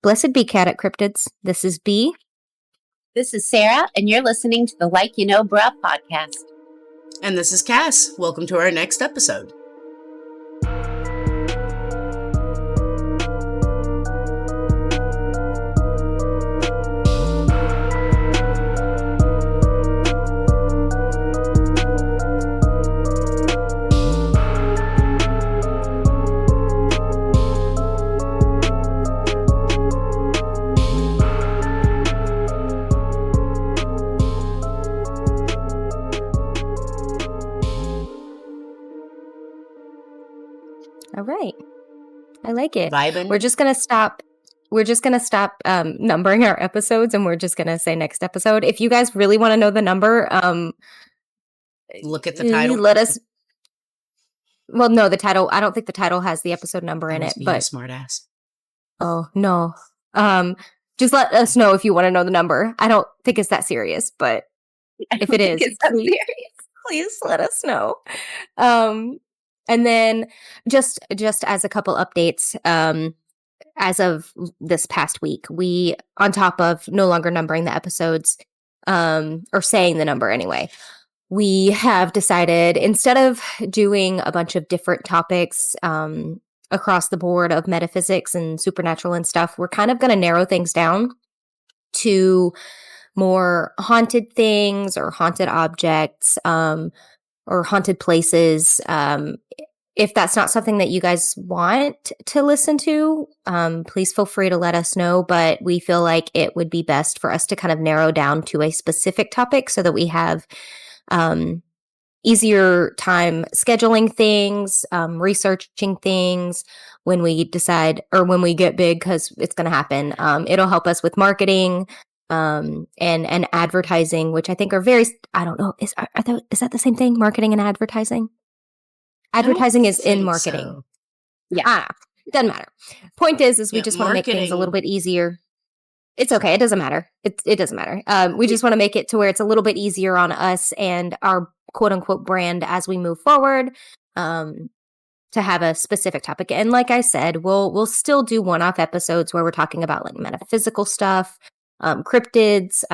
Blessed be cat cryptids. This is B. This is Sarah, and you're listening to the Like You Know Bruh podcast. And this is Cass. Welcome to our next episode. All right. I like it. Vibing. We're just going to stop numbering our episodes, and we're just going to say next episode. If you guys really want to know the number, look at the title. Let us. Well, no, the title. I don't think the title has the episode number in it. But smart ass. Oh no. Just let us know if you want to know the number. I don't think it's that serious, but if it is, please let us know. And then just as a couple updates, as of this past week, we, on top of no longer numbering the episodes, or saying the number anyway, we have decided, instead of doing a bunch of different topics across the board of metaphysics and supernatural and stuff, we're kind of going to narrow things down to more haunted things or haunted objects, or haunted places. If that's not something that you guys want to listen to, please feel free to let us know. But we feel like it would be best for us to kind of narrow down to a specific topic so that we have easier time scheduling things, researching things when we decide, or when we get big, because it's going to happen. It'll help us with marketing, and advertising, which I think are very, I don't know, is that the same thing? Marketing and advertising? Advertising is in marketing. So. Yeah. Doesn't matter. Point is we just want to make things a little bit easier. It's okay. It doesn't matter. It doesn't matter. We just want to make it to where it's a little bit easier on us and our quote unquote brand as we move forward, to have a specific topic. And like I said, we'll still do one-off episodes where we're talking about like metaphysical stuff, cryptids,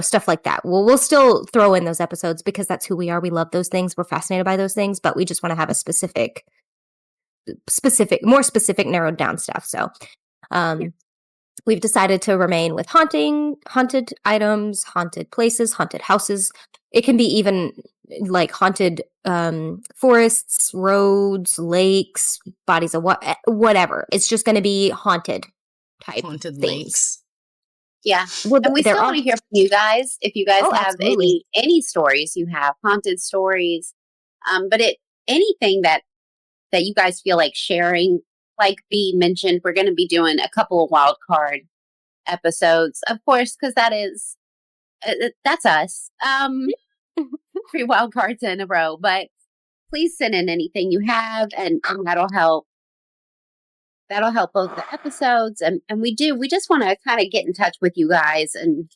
stuff like that. We'll still throw in those episodes because that's who we are. We love those things. We're fascinated by those things, but we just want to have a more specific, narrowed down stuff. So, we've decided to remain with haunted items, haunted places, haunted houses. It can be even like haunted forests, roads, lakes, bodies of whatever. It's just going to be haunted type haunted things. Lakes. Yeah. Well, and we still want to hear from you guys. If you guys have any stories you have, haunted stories, but anything that you guys feel like sharing, like B mentioned, we're going to be doing a couple of wild card episodes, of course, because that's us. 3 wild cards in a row, but please send in anything you have, and that'll help. That'll help both the episodes, and we just want to kind of get in touch with you guys and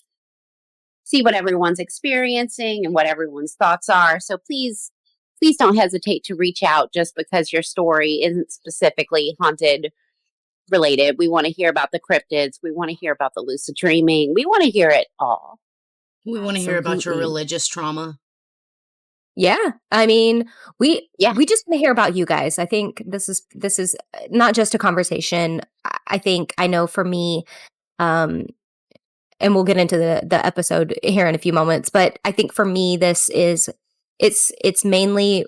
see what everyone's experiencing and what everyone's thoughts are. So please don't hesitate to reach out just because your story isn't specifically haunted related. We want to hear about the cryptids. We want to hear about the lucid dreaming. We want to hear it all. We want to hear about your religious trauma. Yeah. I mean, we just want to hear about you guys. I think this is not just a conversation. I know for me, and we'll get into the episode here in a few moments, but I think for me, it's mainly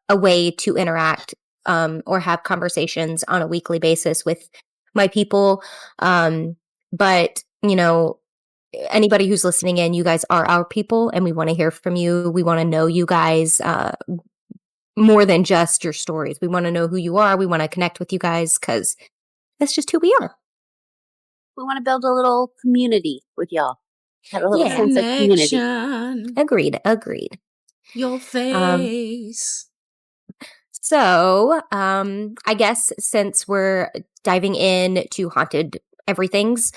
a way to interact, or have conversations on a weekly basis with my people. But, anybody who's listening in, you guys are our people, and we want to hear from you. We want to know you guys more than just your stories. We want to know who you are. We want to connect with you guys because that's just who we are. We want to build a little community with y'all. Have a little sense of community. Agreed. Your face. So, I guess since we're diving in to haunted everythings,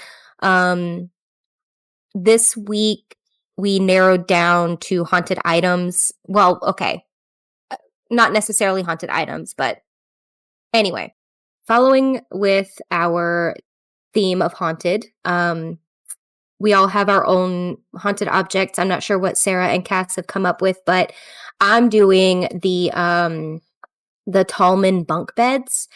this week we narrowed down to haunted items. Well, okay. Not necessarily haunted items, but anyway, following with our theme of haunted. We all have our own haunted objects. I'm not sure what Sarah and Cass have come up with, but I'm doing the Tallman bunk beds.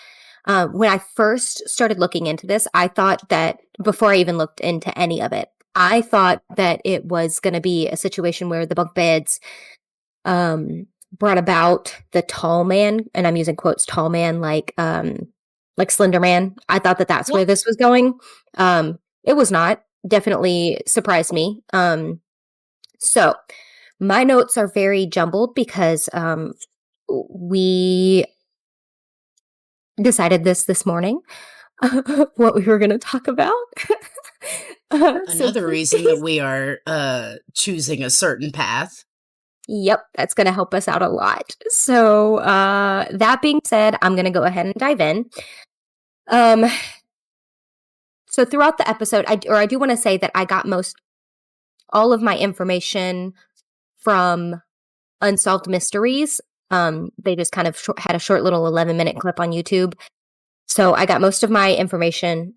When I first started looking into this, I thought that, before I even looked into any of it, I thought that it was going to be a situation where the bunk beds brought about the tall man, and I'm using quotes, tall man, like Slender Man. I thought that that's where this was going. It was not. Definitely surprised me. So my notes are very jumbled because we decided this morning what we were going to talk about. Another reason that we are choosing a certain path. Yep, that's going to help us out a lot. So that being said, I'm going to go ahead and dive in. So throughout the episode, I do want to say that I got all of my information from Unsolved Mysteries. They just kind of had a short little 11-minute clip on YouTube. So I got most of my information.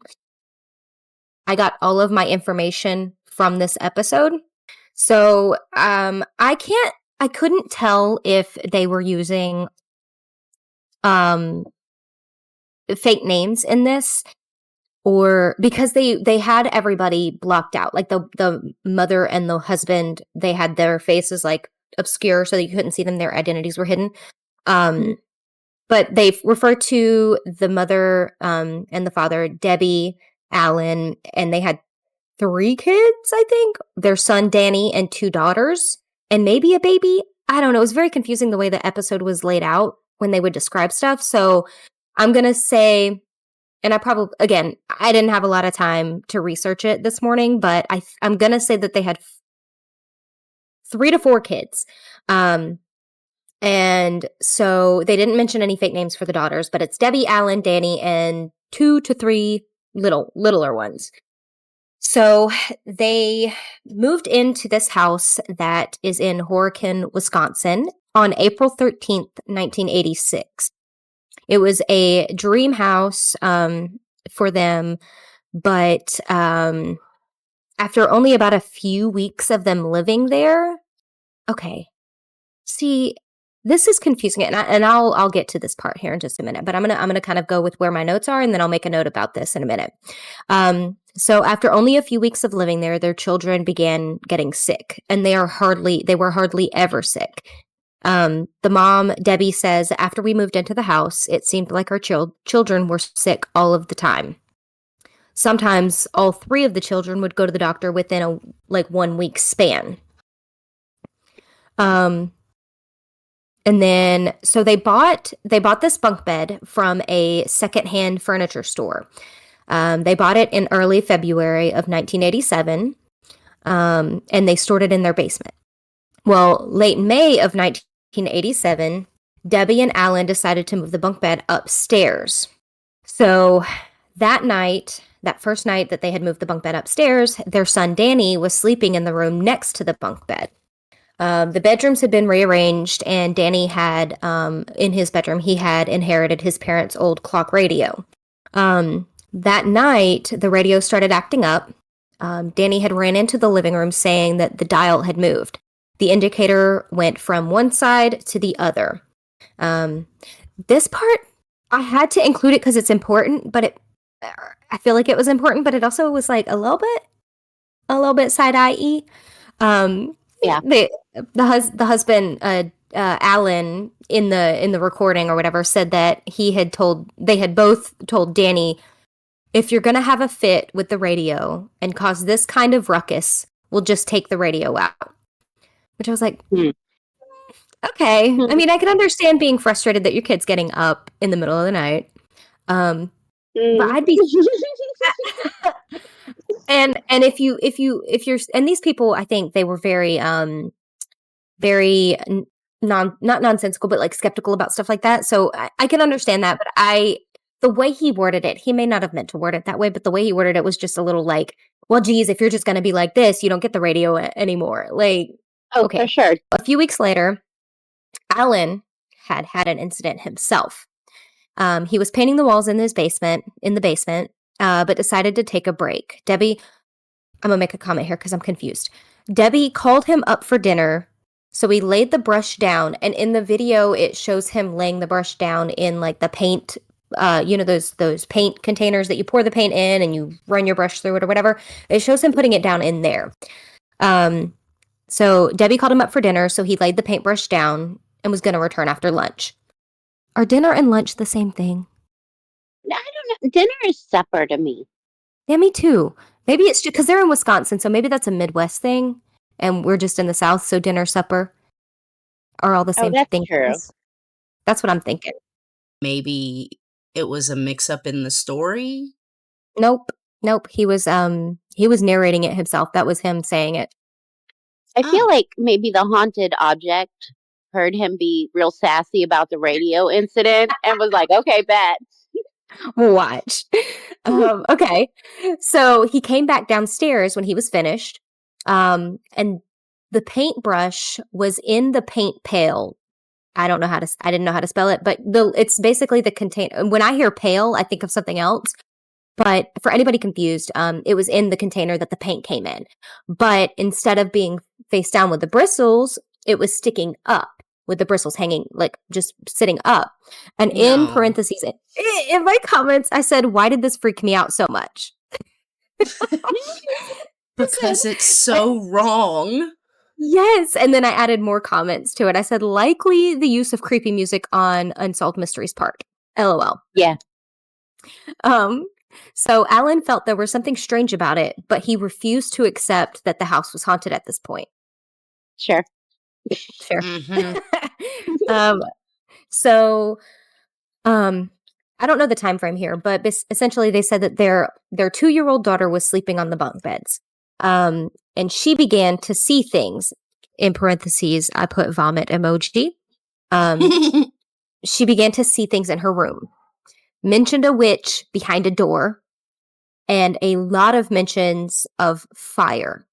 I got all of my information from this episode. So I couldn't tell if they were using fake names in this, or because they had everybody blocked out, like the mother and the husband, they had their faces like obscure so that you couldn't see them, their identities were hidden. But they refer to the mother and the father, Debbie, Alan, and they had 3 kids, I think. Their son, Danny, and 2 daughters, and maybe a baby. I don't know. It was very confusing the way the episode was laid out when they would describe stuff. So I'm going to say, and I didn't have a lot of time to research it this morning, but I'm going to say that they had 3 to 4 kids. And so they didn't mention any fake names for the daughters, but it's Debbie, Alan, Danny, and 2 to 3 littler ones. So they moved into this house that is in Horicon, Wisconsin on April 13th, 1986. It was a dream house for them, but after only about a few weeks of them living there, okay, see, this is confusing, and I'll get to this part here in just a minute. But I'm gonna kind of go with where my notes are, and then I'll make a note about this in a minute. So after only a few weeks of living there, their children began getting sick, and they were hardly ever sick. The mom, Debbie, says, after we moved into the house, it seemed like our children were sick all of the time. Sometimes all 3 of the children would go to the doctor within a 1 week span. And then, so they bought this bunk bed from a secondhand furniture store. They bought it in early February of 1987, and they stored it in their basement. Well, late May of 1987, Debbie and Alan decided to move the bunk bed upstairs. So that first night that they had moved the bunk bed upstairs, their son Danny was sleeping in the room next to the bunk bed. The bedrooms had been rearranged, and Danny had, in his bedroom, he had inherited his parents' old clock radio. That night, the radio started acting up. Danny had ran into the living room saying that the dial had moved. The indicator went from one side to the other. This part, I had to include it because it's important, but I feel like it was important, but it also was like a little bit side-eye-y. Yeah. The husband, Alan, in the recording or whatever, said that they had both told Danny, if you're gonna have a fit with the radio and cause this kind of ruckus, we'll just take the radio out. Which I was like, okay. I mean, I can understand being frustrated that your kid's getting up in the middle of the night. But I'd be and if you're, and these people, I think they were very not nonsensical, but like skeptical about stuff like that. So I can understand that, but the way he worded it, he may not have meant to word it that way, but the way he worded it was just a little like, well, geez, if you're just going to be like this, you don't get the radio anymore. Like, okay. For sure. A few weeks later, Alan had an incident himself. He was painting the walls in the basement, but decided to take a break. Debbie, I'm going to make a comment here because I'm confused. Debbie called him up for dinner, so he laid the brush down, and in the video, it shows him laying the brush down in like the paint, those paint containers that you pour the paint in and you run your brush through it or whatever. It shows him putting it down in there. So Debbie called him up for dinner, so he laid the paintbrush down and was going to return after lunch. Are dinner and lunch the same thing? I don't know. Dinner is supper to me. Yeah, me too. Maybe it's just because they're in Wisconsin, so maybe that's a Midwest thing, and we're just in the South, so dinner, supper are all the same thing. True. That's what I'm thinking. Maybe it was a mix-up in the story? Nope. He was narrating it himself. That was him saying it. I feel like maybe the haunted object heard him be real sassy about the radio incident and was like, okay, bet. Watch. Okay. So he came back downstairs when he was finished, and the paintbrush was in the paint pail. I didn't know how to spell it, but it's basically the container. When I hear pail, I think of something else. But for anybody confused, it was in the container that the paint came in. But instead of being face down with the bristles, it was sticking up with the bristles hanging, like just sitting up. And in parentheses, in my comments, I said, why did this freak me out so much? Because it's so wrong. Yes. And then I added more comments to it. I said, likely the use of creepy music on Unsolved Mysteries part. LOL. Yeah. So Alan felt there was something strange about it, but he refused to accept that the house was haunted at this point. Sure. Mm-hmm. I don't know the time frame here, but essentially they said that their 2-year-old daughter was sleeping on the bunk beds. And she began to see things. In parentheses, I put vomit emoji. She began to see things in her room. Mentioned a witch behind a door, and a lot of mentions of fire.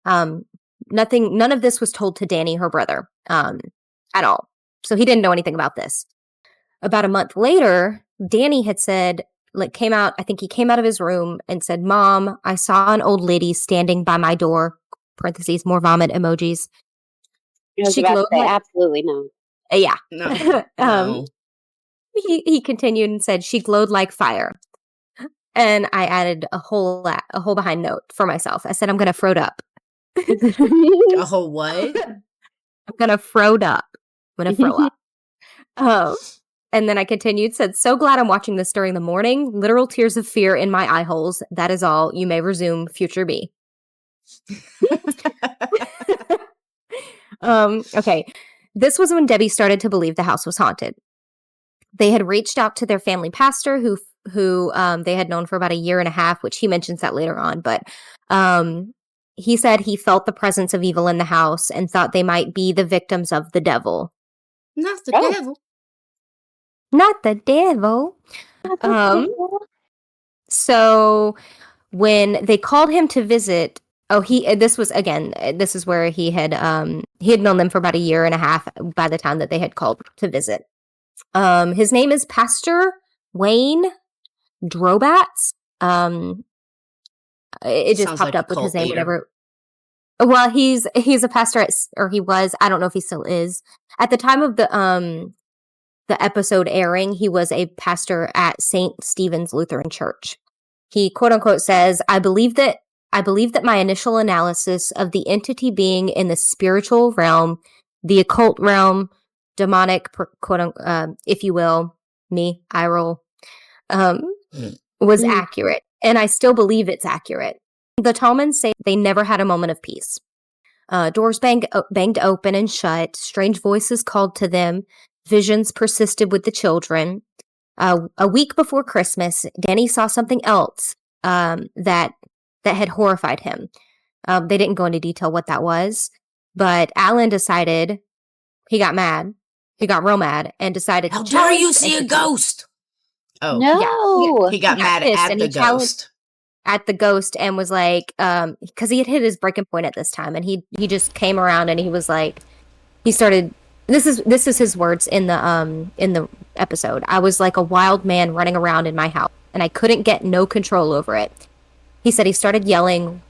None of this was told to Danny, her brother, at all. So he didn't know anything about this. About a month later, Danny had said, I think he came out of his room and said, Mom, I saw an old lady standing by my door, parentheses, more vomit emojis. She glowed absolutely no. Yeah. No. He continued and said she glowed like fire. And I added a whole behind note for myself. I said, I'm going to froed up. A whole what? I'm going to froed up. I'm going to throw up. And then I continued, said, so glad I'm watching this during the morning. Literal tears of fear in my eye holes. That is all. You may resume future B. Okay. This was when Debbie started to believe the house was haunted. They had reached out to their family pastor who they had known for about 1.5 years, which he mentions that later on. But he said he felt the presence of evil in the house and thought they might be the victims of the devil. Not the devil. Not the devil. So when they called him to visit, this is where he had known them for about 1.5 years by the time that they had called to visit. His name is Pastor Wayne Drobats. It just popped up with his name, whatever. Well, he's a pastor or he was. I don't know if he still is. At the time of the episode airing, he was a pastor at St. Stephen's Lutheran Church. He quote unquote says, I believe that my initial analysis of the entity being in the spiritual realm, the occult realm, demonic, quote unquote, if you will, me, eye roll, was accurate. And I still believe it's accurate. The Tallmans say they never had a moment of peace. Doors banged open and shut. Strange voices called to them. Visions persisted with the children. A week before Christmas, Danny saw something else that had horrified him. They didn't go into detail what that was, but Alan decided he got mad. He got real mad and decided, how dare you see a ghost? Oh, no. He got mad at the ghost. At the ghost and was like, because he had hit his breaking point at this time, and he just came around and he was like, he started. This is his words in the episode. I was like a wild man running around in my house. and I couldn't get no control over it. He said he started yelling,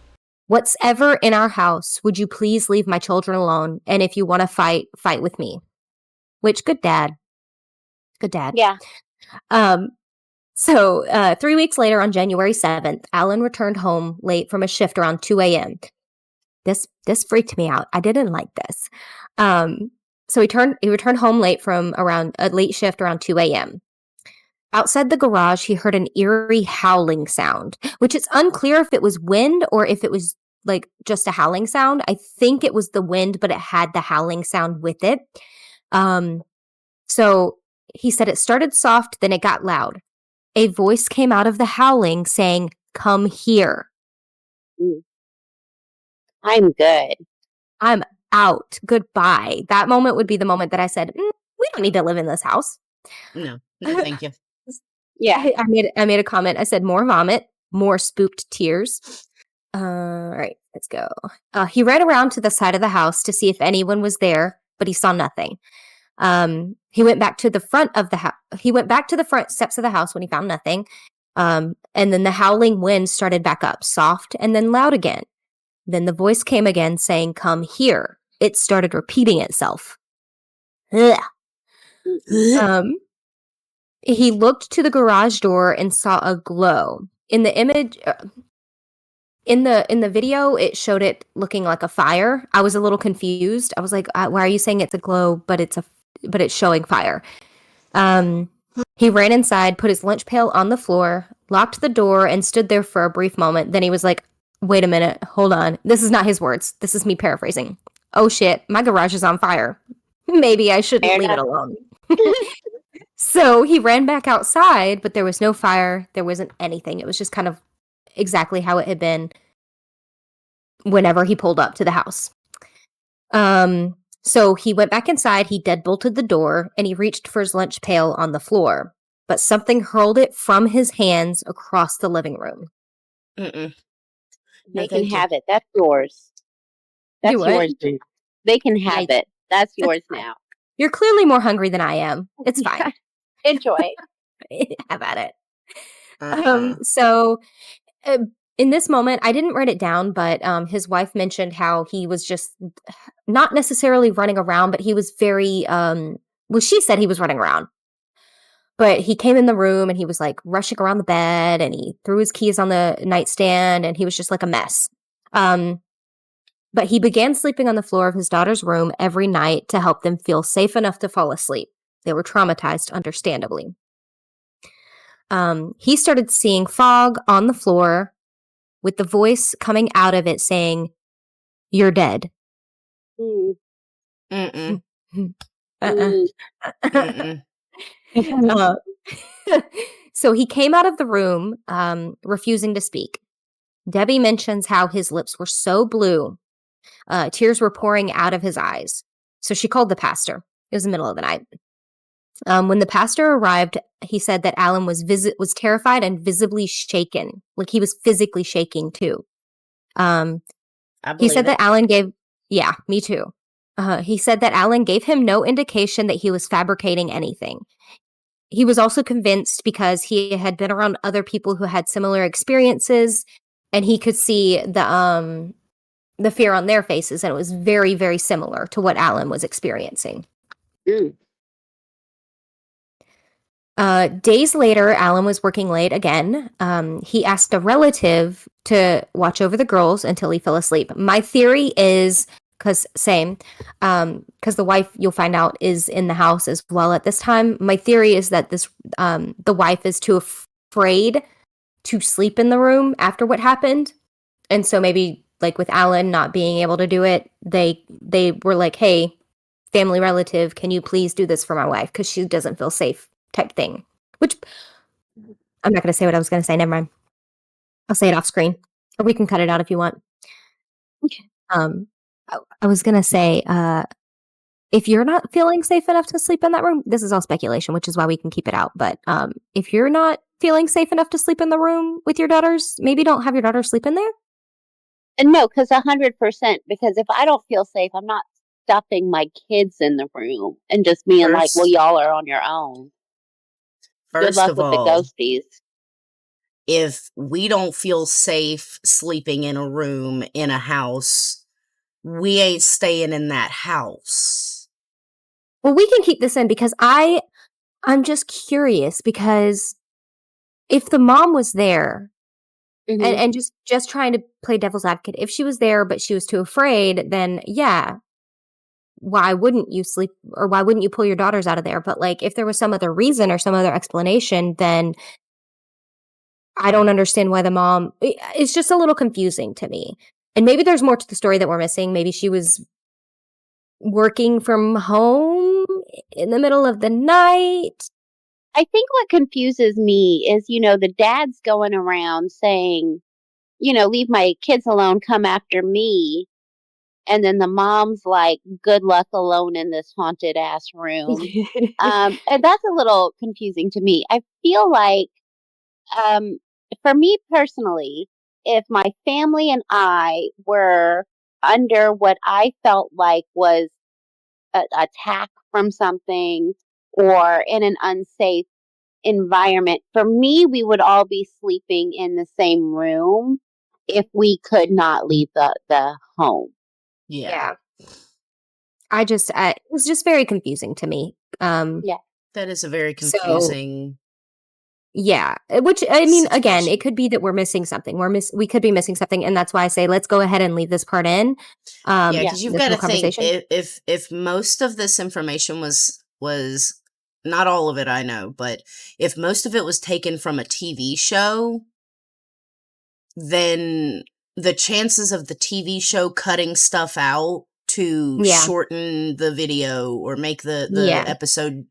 "What's ever in our house, would you please leave my children alone? And if you want to fight, fight with me." Which, good dad. Good dad. Yeah. So 3 weeks later, on January 7th, Alan returned home late from a shift around 2 a.m. This freaked me out. I didn't like this. So he returned home late from around a late shift around 2 a.m. Outside the garage, he heard an eerie howling sound, which it's unclear if it was wind or if it was like just a howling sound. I think it was the wind, but it had the howling sound with it. So he said it started soft, then it got loud. A voice came out of the howling saying, "Come here." I'm good. I'm out. Goodbye. That moment would be the moment that I said, we don't need to live in this house. No, thank you. Yeah. I made a comment. I said, more vomit, more spooked tears. All right, let's go. He ran around to the side of the house to see if anyone was there, but he saw nothing. He went back to the front of the house. He went back to the front steps of the house when he found nothing. And then the howling wind started back up, soft and then loud again. Then the voice came again saying, "Come here." It started repeating itself. He looked to the garage door and saw a glow. In the image, in the video, it showed it looking like a fire. I was a little confused. I was like, "Why are you saying it's a glow, but it's showing fire?" He ran inside, put his lunch pail on the floor, locked the door, and stood there for a brief moment. Then he was like, "Wait a minute, hold on." This is not his words. This is me paraphrasing. "Oh shit, my garage is on fire. Maybe I shouldn't leave it alone." So he ran back outside, but there was no fire. There wasn't anything. It was just kind of exactly how it had been whenever he pulled up to the house. So he went back inside, he deadbolted the door, and he reached for his lunch pail on the floor. But something hurled it from his hands across the living room. No, they can have it. That's yours. That's yours. They can have it. That's yours now. You're clearly more hungry than I am. It's fine. Enjoy. Have at it. So in this moment, I didn't write it down, but his wife mentioned how he was just not necessarily running around, but he was very, she said he was running around. But he came in the room and he was like rushing around the bed and he threw his keys on the nightstand and he was just like a mess. But he began sleeping on the floor of his daughter's room every night to help them feel safe enough to fall asleep. They were traumatized, understandably. He started seeing fog on the floor with the voice coming out of it saying, "You're dead." Mm-mm. So he came out of the room, refusing to speak. Debbie mentions how his lips were so blue, tears were pouring out of his eyes. So she called the pastor. It was the middle of the night. When the pastor arrived, he said that Alan was terrified and visibly shaken. Like he was physically shaking too. He said that Alan gave, yeah, me too. He said that Alan gave him no indication that he was fabricating anything. He was also convinced because he had been around other people who had similar experiences, and he could see the fear on their faces, and it was very, very similar to what Alan was experiencing. Days later, Alan was working late again. He asked a relative to watch over the girls until he fell asleep. My theory is, because the wife, you'll find out, is in the house as well at this time. My theory is that the wife is too afraid to sleep in the room after what happened. And so maybe like with Alan not being able to do it, they were like, "Hey, family relative, can you please do this for my wife? Because she doesn't feel safe," type thing. Which I'm not going to say what I was going to say. Never mind. I'll say it off screen, or we can cut it out if you want. Okay. I was going to say, if you're not feeling safe enough to sleep in that room, this is all speculation, which is why we can keep it out. But if you're not feeling safe enough to sleep in the room with your daughters, maybe don't have your daughter sleep in there. And no, because 100%. Because if I don't feel safe, I'm not stuffing my kids in the room and just being like, "Well, y'all are on your own." Good luck with the ghosties. if we don't feel safe sleeping in a room in a house, we ain't staying in that house. Well, we can keep this in because I'm just curious, because if the mom was there and just trying to play devil's advocate, if she was there but she was too afraid, then yeah, why wouldn't you sleep, or why wouldn't you pull your daughters out of there? But like, if there was some other reason or some other explanation, then I don't understand why the mom, it's just a little confusing to me. And maybe there's more to the story that we're missing. Maybe she was working from home in the middle of the night. I think what confuses me is, the dad's going around saying, leave my kids alone, come after me. And then the mom's like, good luck alone in this haunted ass room. And that's a little confusing to me. I feel like, for me personally, if my family and I were under what I felt like was an attack from something or in an unsafe environment, for me, we would all be sleeping in the same room if we could not leave the home. Yeah. It was just very confusing to me. Yeah. That is a very confusing. Yeah, which, I mean, again, it could be that we're missing something. We could be missing something, and that's why I say let's go ahead and leave this part in. Because you've got to think, if most of this information was not all of it, I know, but if most of it was taken from a TV show, then the chances of the TV show cutting stuff out to shorten the video or make the episode,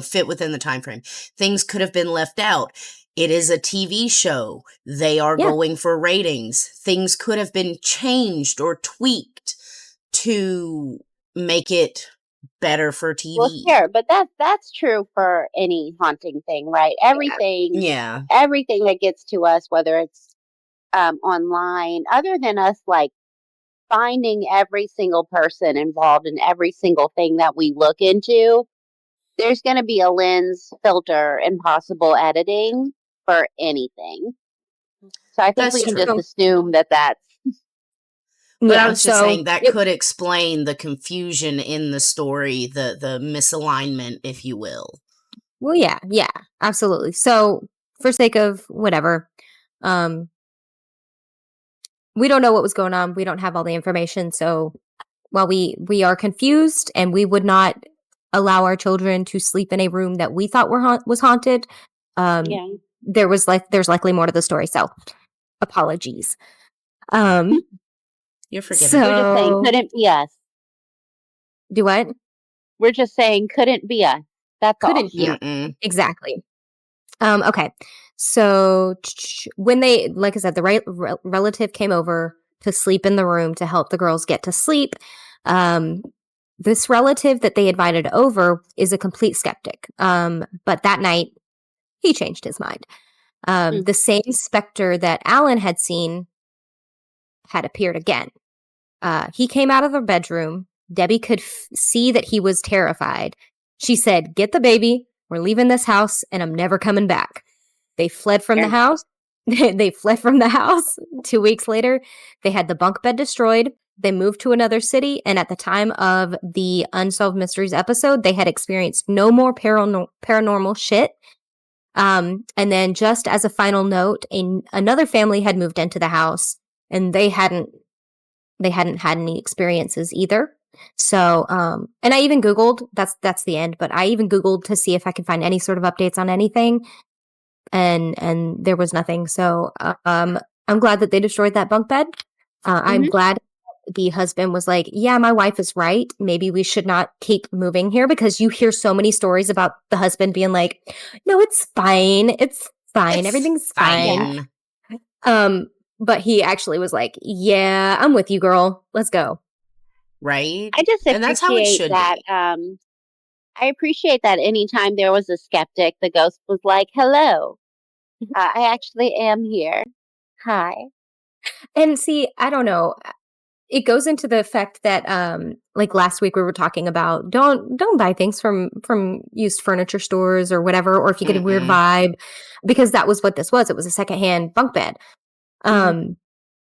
fit within the time frame, things could have been left out. It is a TV show. They are going for ratings. Things could have been changed or tweaked to make it better for TV. Well, sure, but that's true for any haunting thing, right? Everything that gets to us, whether it's online, other than us like finding every single person involved in every single thing that we look into, there's going to be a lens, filter, and possible editing for anything. So I think we can just assume that that's. But I was just saying that could explain the confusion in the story, the misalignment, if you will. Well, yeah, absolutely. So for sake of whatever, we don't know what was going on. We don't have all the information. So while we are confused and we would not allow our children to sleep in a room that we thought was haunted, there's likely more to the story. So apologies. You're forgiven. So, we're just saying, couldn't be us. Do what? We're just saying, couldn't be us. That's couldn't all. be. Exactly. Okay. So when they, like I said, the relative came over to sleep in the room to help the girls get to sleep. This relative that they invited over is a complete skeptic. But that night, he changed his mind. The same specter that Alan had seen had appeared again. He came out of the bedroom. Debbie could see that he was terrified. She said, "Get the baby. We're leaving this house, and I'm never coming back." They fled from the house. They fled from the house. 2 weeks later, they had the bunk bed destroyed. They moved to another city, and at the time of the Unsolved Mysteries episode, they had experienced no more paranormal shit. And then just as a final note, another family had moved into the house, and they hadn't had any experiences either. So, and I even Googled, that's the end, but I even Googled to see if I could find any sort of updates on anything. And there was nothing. So, I'm glad that they destroyed that bunk bed. I'm glad the husband was like, yeah, my wife is right. Maybe we should not keep moving here, because you hear so many stories about the husband being like, no, it's fine. It's fine. Everything's fine. But he actually was like, yeah, I'm with you, girl. Let's go. Right. I just appreciate that. I appreciate that anytime there was a skeptic, the ghost was like, hello, I actually am here. Hi. And see, I don't know. it goes into the fact that like last week we were talking about don't buy things from used furniture stores or whatever, or if you get a weird vibe, because that was what this was. It was a secondhand bunk bed.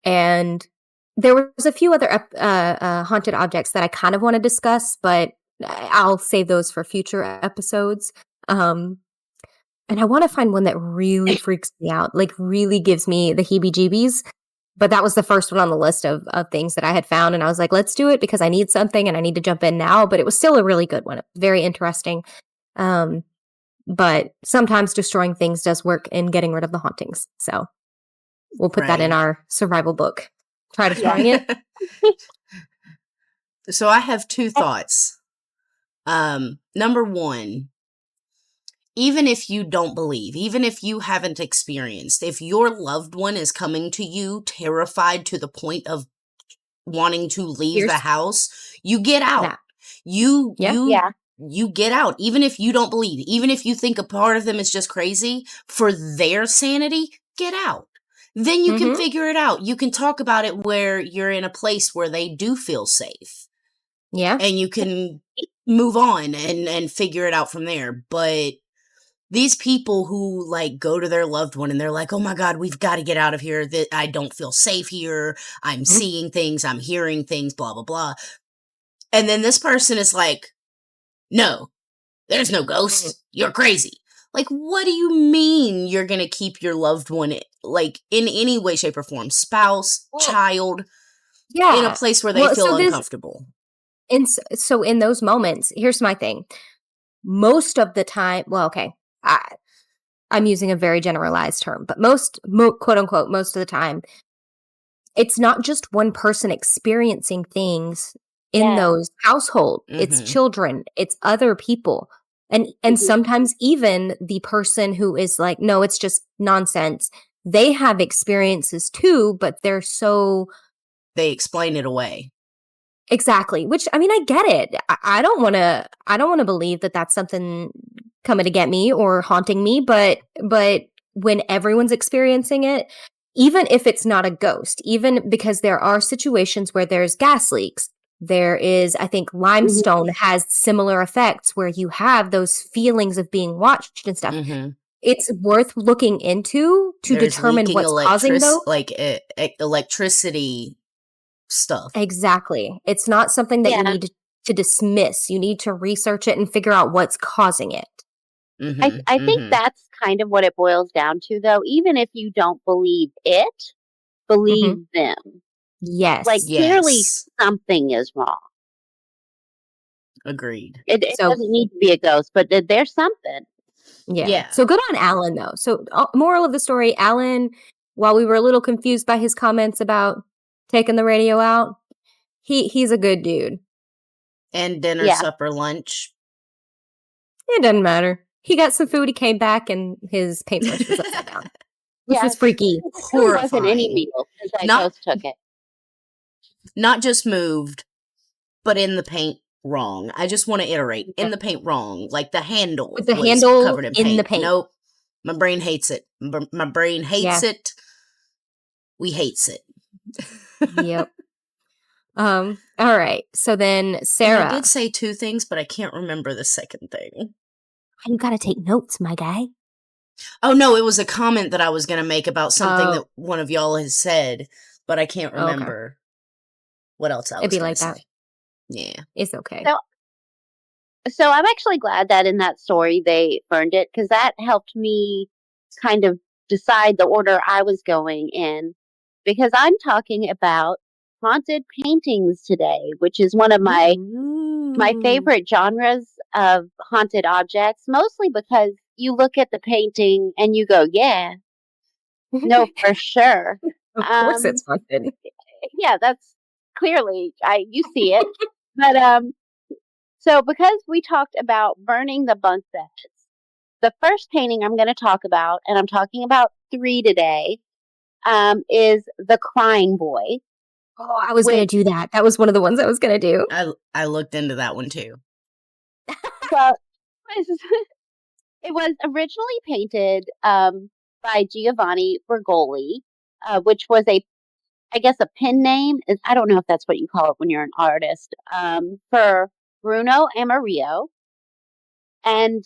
And there was a few other haunted objects that I kind of want to discuss, but I'll save those for future episodes. And I want to find one that really freaks me out, like really gives me the heebie-jeebies. But that was the first one on the list of things that I had found. And I was like, let's do it because I need something and I need to jump in now. But it was still a really good one. Very interesting. But sometimes destroying things does work in getting rid of the hauntings. So we'll put that in our survival book. Try destroying it. So I have two thoughts. Number one, even if you don't believe, even if you haven't experienced, if your loved one is coming to you terrified to the point of wanting to leave the house, you get out. You get out. Even if you don't believe, even if you think a part of them is just crazy, for their sanity, get out. Then you can figure it out. You can talk about it where you're in a place where they do feel safe. Yeah. And you can move on and figure it out from there. But these people who like go to their loved one and they're like, oh my God, we've got to get out of here. That I don't feel safe here. I'm seeing things. I'm hearing things, blah, blah, blah. And then this person is like, no, there's no ghost. You're crazy. Like, what do you mean you're going to keep your loved one, like, in any way, shape, or form? Spouse, child, in a place where they feel uncomfortable. So in those moments, here's my thing. Most of the time, well, okay, I'm using a very generalized term, but quote unquote, most of the time, it's not just one person experiencing things in those households. It's children, it's other people. And sometimes even the person who is like, no, it's just nonsense. They have experiences too, but they explain it away. Exactly. Which, I mean, I get it. I don't want to believe that that's something coming to get me or haunting me. But when everyone's experiencing it, even if it's not a ghost, even because there are situations where there's gas leaks, there is, I think limestone has similar effects where you have those feelings of being watched and stuff. It's worth looking into to determine what's causing those. Like electricity stuff. Exactly. It's not something that you need to dismiss. You need to research it and figure out what's causing it. I think that's kind of what it boils down to, though. Even if you don't believe it, believe them. Yes. Like, clearly something is wrong. Agreed. It doesn't need to be a ghost, but there's something. Yeah. So good on Alan, though. So moral of the story, Alan, while we were a little confused by his comments about taking the radio out, he's a good dude. And dinner, supper, lunch. It doesn't matter. He got some food, he came back, and his paintbrush was upside down. This was freaky. It wasn't any meal, because that ghost took it. Not just moved, but in the paint wrong. I just want to iterate. In the paint wrong. Like the handle was covered in paint. The paint. Nope. My brain hates it. My brain hates it. We hates it. Yep. All right. So then Sarah. And I did say two things, but I can't remember the second thing. You gotta take notes, my guy. Oh no, it was a comment that I was gonna make about something that one of y'all has said, but I can't remember what else I was gonna say. It'd be like that. Yeah. It's okay. So I'm actually glad that in that story they burned it, because that helped me kind of decide the order I was going in, because I'm talking about haunted paintings today, which is one of my favorite genres of haunted objects, mostly because you look at the painting and you go, yeah, no, for sure. Of course it's haunted. Yeah, that's clearly, you see it. But so because we talked about burning the bunk beds, the first painting I'm going to talk about, and I'm talking about 3 today, is The Crying Boy. Oh, I was going to do that. That was one of the ones I was going to do. I looked into that one too. Well, it was originally painted by Giovanni Bergoli, which was a I guess a pen name is, I don't know if that's what you call it when you're an artist, for Bruno Amarillo. And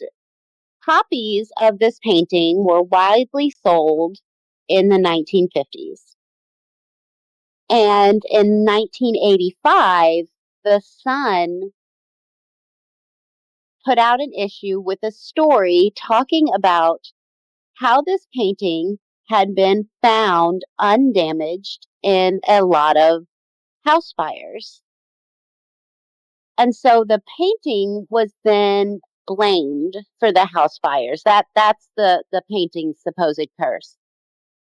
copies of this painting were widely sold in the 1950s. And in 1985, the Sun put out an issue with a story talking about how this painting had been found undamaged in a lot of house fires. And so the painting was then blamed for the house fires. That's the painting's supposed curse.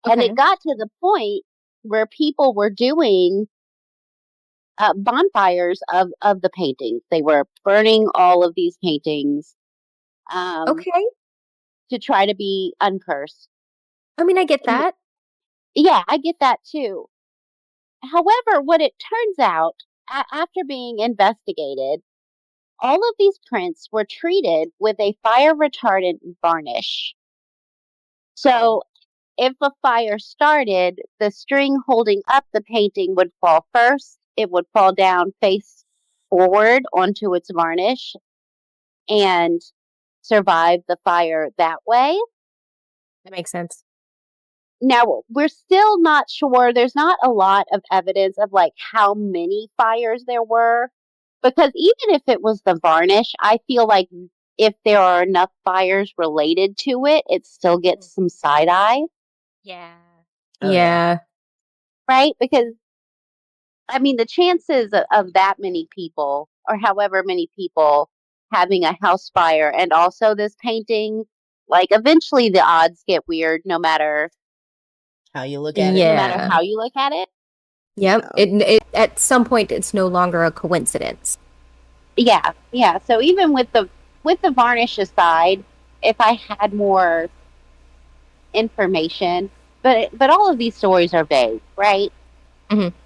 Okay. And it got to the point where people were doing bonfires of the paintings. They were burning all of these paintings to try to be uncursed. I mean, I get that. Yeah, I get that too. However, what it turns out, after being investigated, all of these prints were treated with a fire retardant varnish. So if a fire started, the string holding up the painting would fall first. It would fall down face forward onto its varnish and survive the fire that way. That makes sense. Now, we're still not sure. There's not a lot of evidence of like how many fires there were. Because even if it was the varnish, I feel like if there are enough fires related to it, it still gets some side eye. Yeah. Yeah. Right? Because, I mean, the chances of that many people, or however many people, having a house fire and also this painting, like eventually the odds get weird no matter how you look at it. No matter how you look at it. Yep. It at some point it's no longer a coincidence. Yeah. So even with the varnish aside, if I had more information, but all of these stories are vague, right? Mm-hmm.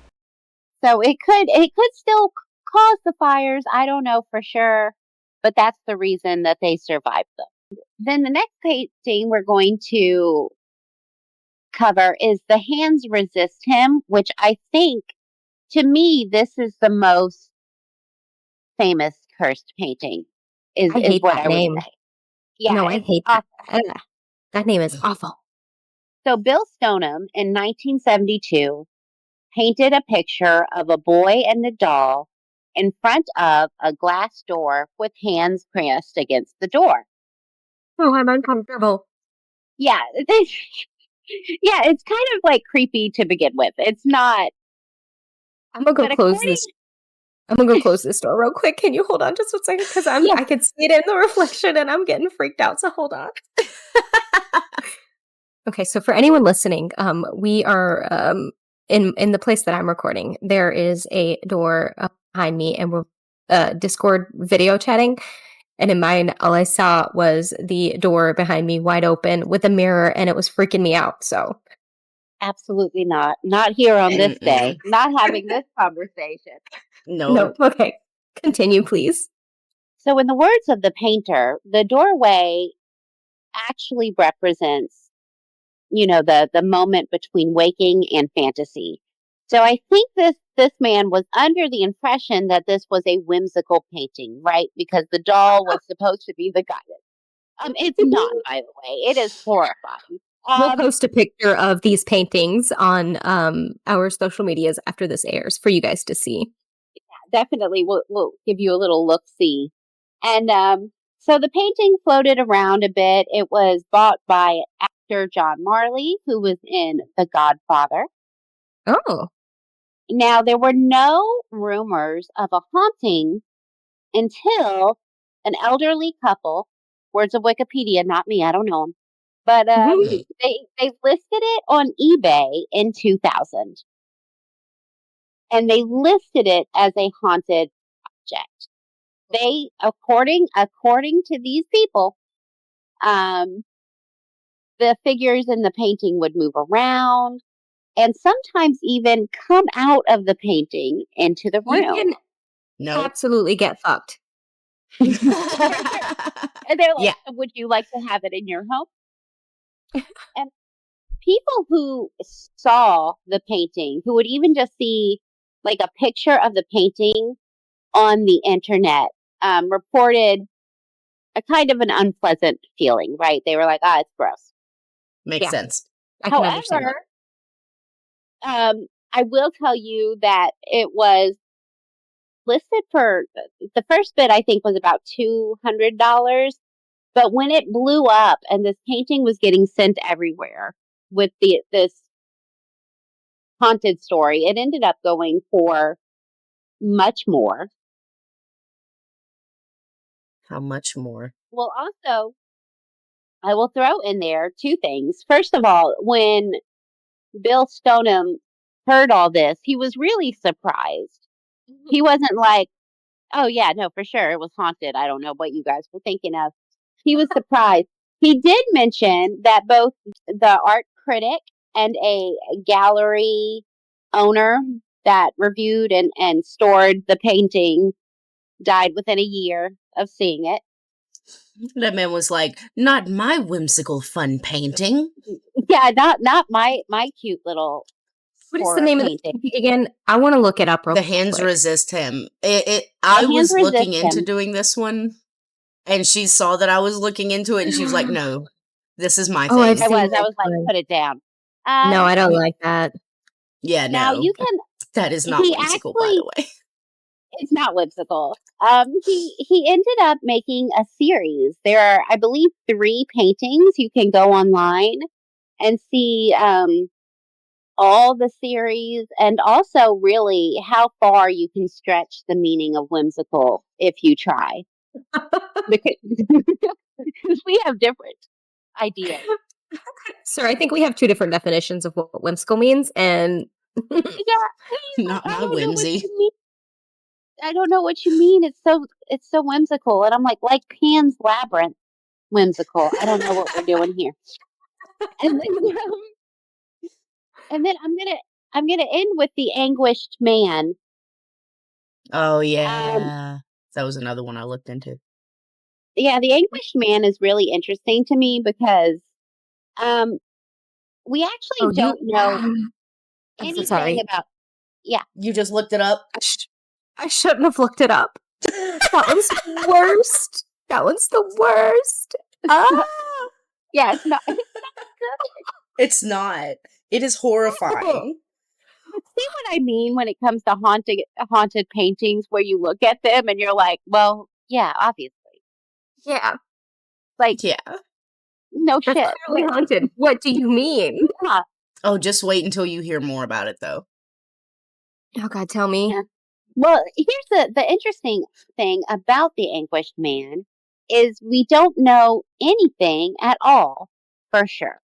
So it could still cause the fires. I don't know for sure, but that's the reason that they survived them. Then the next painting we're going to cover is The Hands Resist Him, which I think, to me, this is the most famous cursed painting. Is what I would say. Yeah, no, I hate that. That name is awful. So Bill Stoneham in 1972 painted a picture of a boy and a doll in front of a glass door with hands pressed against the door. Oh, I'm uncomfortable. Yeah, yeah, it's kind of like creepy to begin with. It's not. I'm gonna go close this. I'm gonna go close this door real quick. Can you hold on just a second? Because I can see it in the reflection and I'm getting freaked out. So hold on. Okay, so for anyone listening, we are in the place that I'm recording. There is a door behind me, and we're Discord video chatting. And in mine, all I saw was the door behind me wide open with a mirror, and it was freaking me out. So, absolutely not here on this day. Not having this conversation. No. Okay, continue, please. So, in the words of the painter, the doorway actually represents, the moment between waking and fantasy. So I think this man was under the impression that this was a whimsical painting, right? Because the doll was supposed to be the goddess. It's not, by the way. It is horrifying. We'll post a picture of these paintings on our social medias after this airs for you guys to see. Yeah, definitely. We'll give you a little look-see. And so the painting floated around a bit. It was bought by actor John Marley, who was in The Godfather. Oh. Now, there were no rumors of a haunting until an elderly couple, words of Wikipedia, not me, I don't know them, but they listed it on eBay in 2000. And they listed it as a haunted object. They, according to these people, the figures in the painting would move around and sometimes even come out of the painting into the room. You can absolutely get fucked. And they're like, would you like to have it in your home? And people who saw the painting, who would even just see like a picture of the painting on the internet, reported a kind of an unpleasant feeling, right? They were like, it's gross. Makes sense. I can understand that. I will tell you that it was listed for the first bid, I think, was about $200. But when it blew up and this painting was getting sent everywhere with this haunted story, it ended up going for much more. How much more? Well, also, I will throw in there two things. First of all, when Bill Stoneham heard all this, he was really surprised. He wasn't like, oh, yeah, no, for sure, it was haunted. I don't know what you guys were thinking of. He was surprised. He did mention that both the art critic and a gallery owner that reviewed and stored the painting died within a year of seeing it. That man was like, not my whimsical fun painting. Yeah, not my cute little. What is the name painting of the painting again? I want to look it up real quick. The hands resist him. I was looking into doing this one, and she saw that I was looking into it, and she was like, no, this is my thing. I was like, put it down. No, I don't like that. Yeah, no. Now you can. That is not whimsical, by the way. It's not whimsical. He ended up making a series. There are, I believe, 3 paintings. You can go online and see all the series, and also really how far you can stretch the meaning of whimsical if you try. Because we have different ideas. Sir, I think we have 2 different definitions of what whimsical means, and not my whimsy. I don't know what you mean. It's so whimsical, and I'm like Pan's Labyrinth, whimsical. I don't know what we're doing here. And then I'm gonna end with the Anguished Man. Oh yeah, that was another one I looked into. Yeah, the Anguished Man is really interesting to me because we actually don't know anything about. Yeah, you just looked it up. I shouldn't have looked it up. That one's the worst. That one's the worst. Yeah, it's not. It's not. It is horrifying. But see what I mean when it comes to haunted paintings, where you look at them and you're like, well, yeah, obviously. Yeah. Like, yeah. No That's shit. Clearly haunted. What do you mean? Yeah. Oh, just wait until you hear more about it, though. Oh, God, tell me. Yeah. Well, here's the interesting thing about the Anguished Man is we don't know anything at all for sure.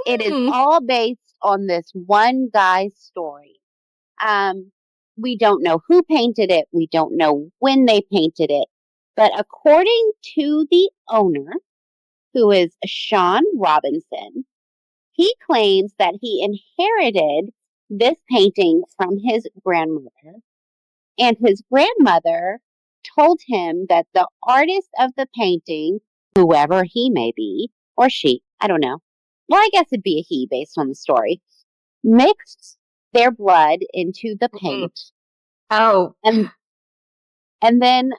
It is all based on this one guy's story. We don't know who painted it. We don't know when they painted it. But according to the owner, who is Sean Robinson, he claims that he inherited this painting from his grandmother. And his grandmother told him that the artist of the painting, whoever he may be, or she, I don't know. Well, I guess it'd be a he based on the story, mixed their blood into the paint. Oh. And then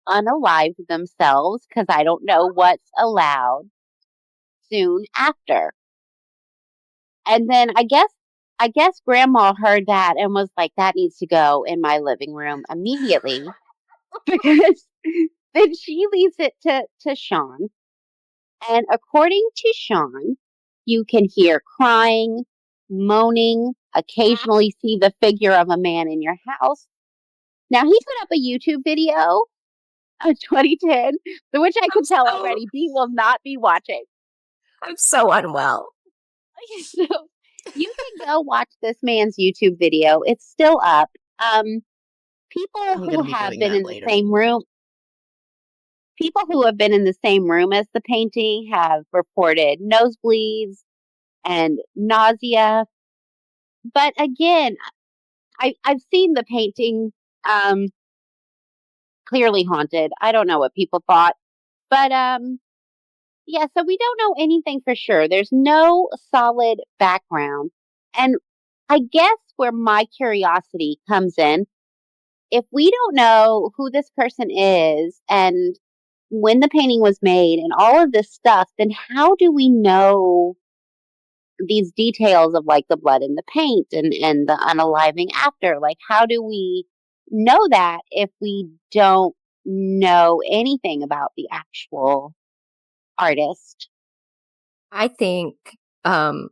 unalived themselves, because I don't know what's allowed, soon after. And then I guess grandma heard that and was like, that needs to go in my living room immediately. Because then she leaves it to Sean. And according to Sean, you can hear crying, moaning, occasionally see the figure of a man in your house. Now, he put up a YouTube video of 2010, which I could tell already B will not be watching. I'm so unwell. So you can go watch this man's YouTube video. It's still up. People who have been in the same room. People who have been in the same room as the painting have reported nosebleeds and nausea. But again, I've seen the painting, clearly haunted. I don't know what people thought, but so we don't know anything for sure. There's no solid background. And I guess where my curiosity comes in, if we don't know who this person is and when the painting was made and all of this stuff, then how do we know these details of like the blood in the paint and the unaliving after? Like, how do we know that if we don't know anything about the actual artist? I think, and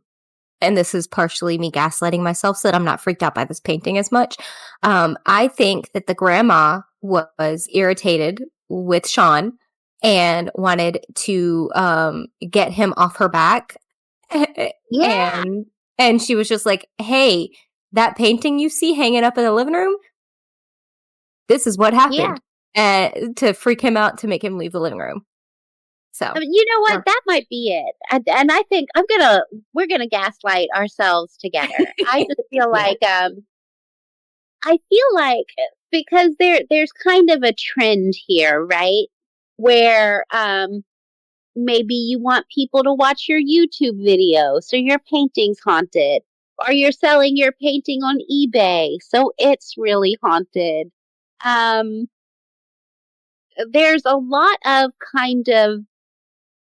this is partially me gaslighting myself so that I'm not freaked out by this painting as much. I think that the grandma was irritated with Sean and wanted to get him off her back. Yeah. And she was just like, hey, that painting you see hanging up in the living room, this is what happened. To freak him out, to make him leave the living room. So, I mean, you know what? That might be it. And I think we're gonna gaslight ourselves together. I just feel like, because there's kind of a trend here, right? Where, maybe you want people to watch your YouTube video, so your painting's haunted. Or you're selling your painting on eBay, so it's really haunted. There's a lot of kind of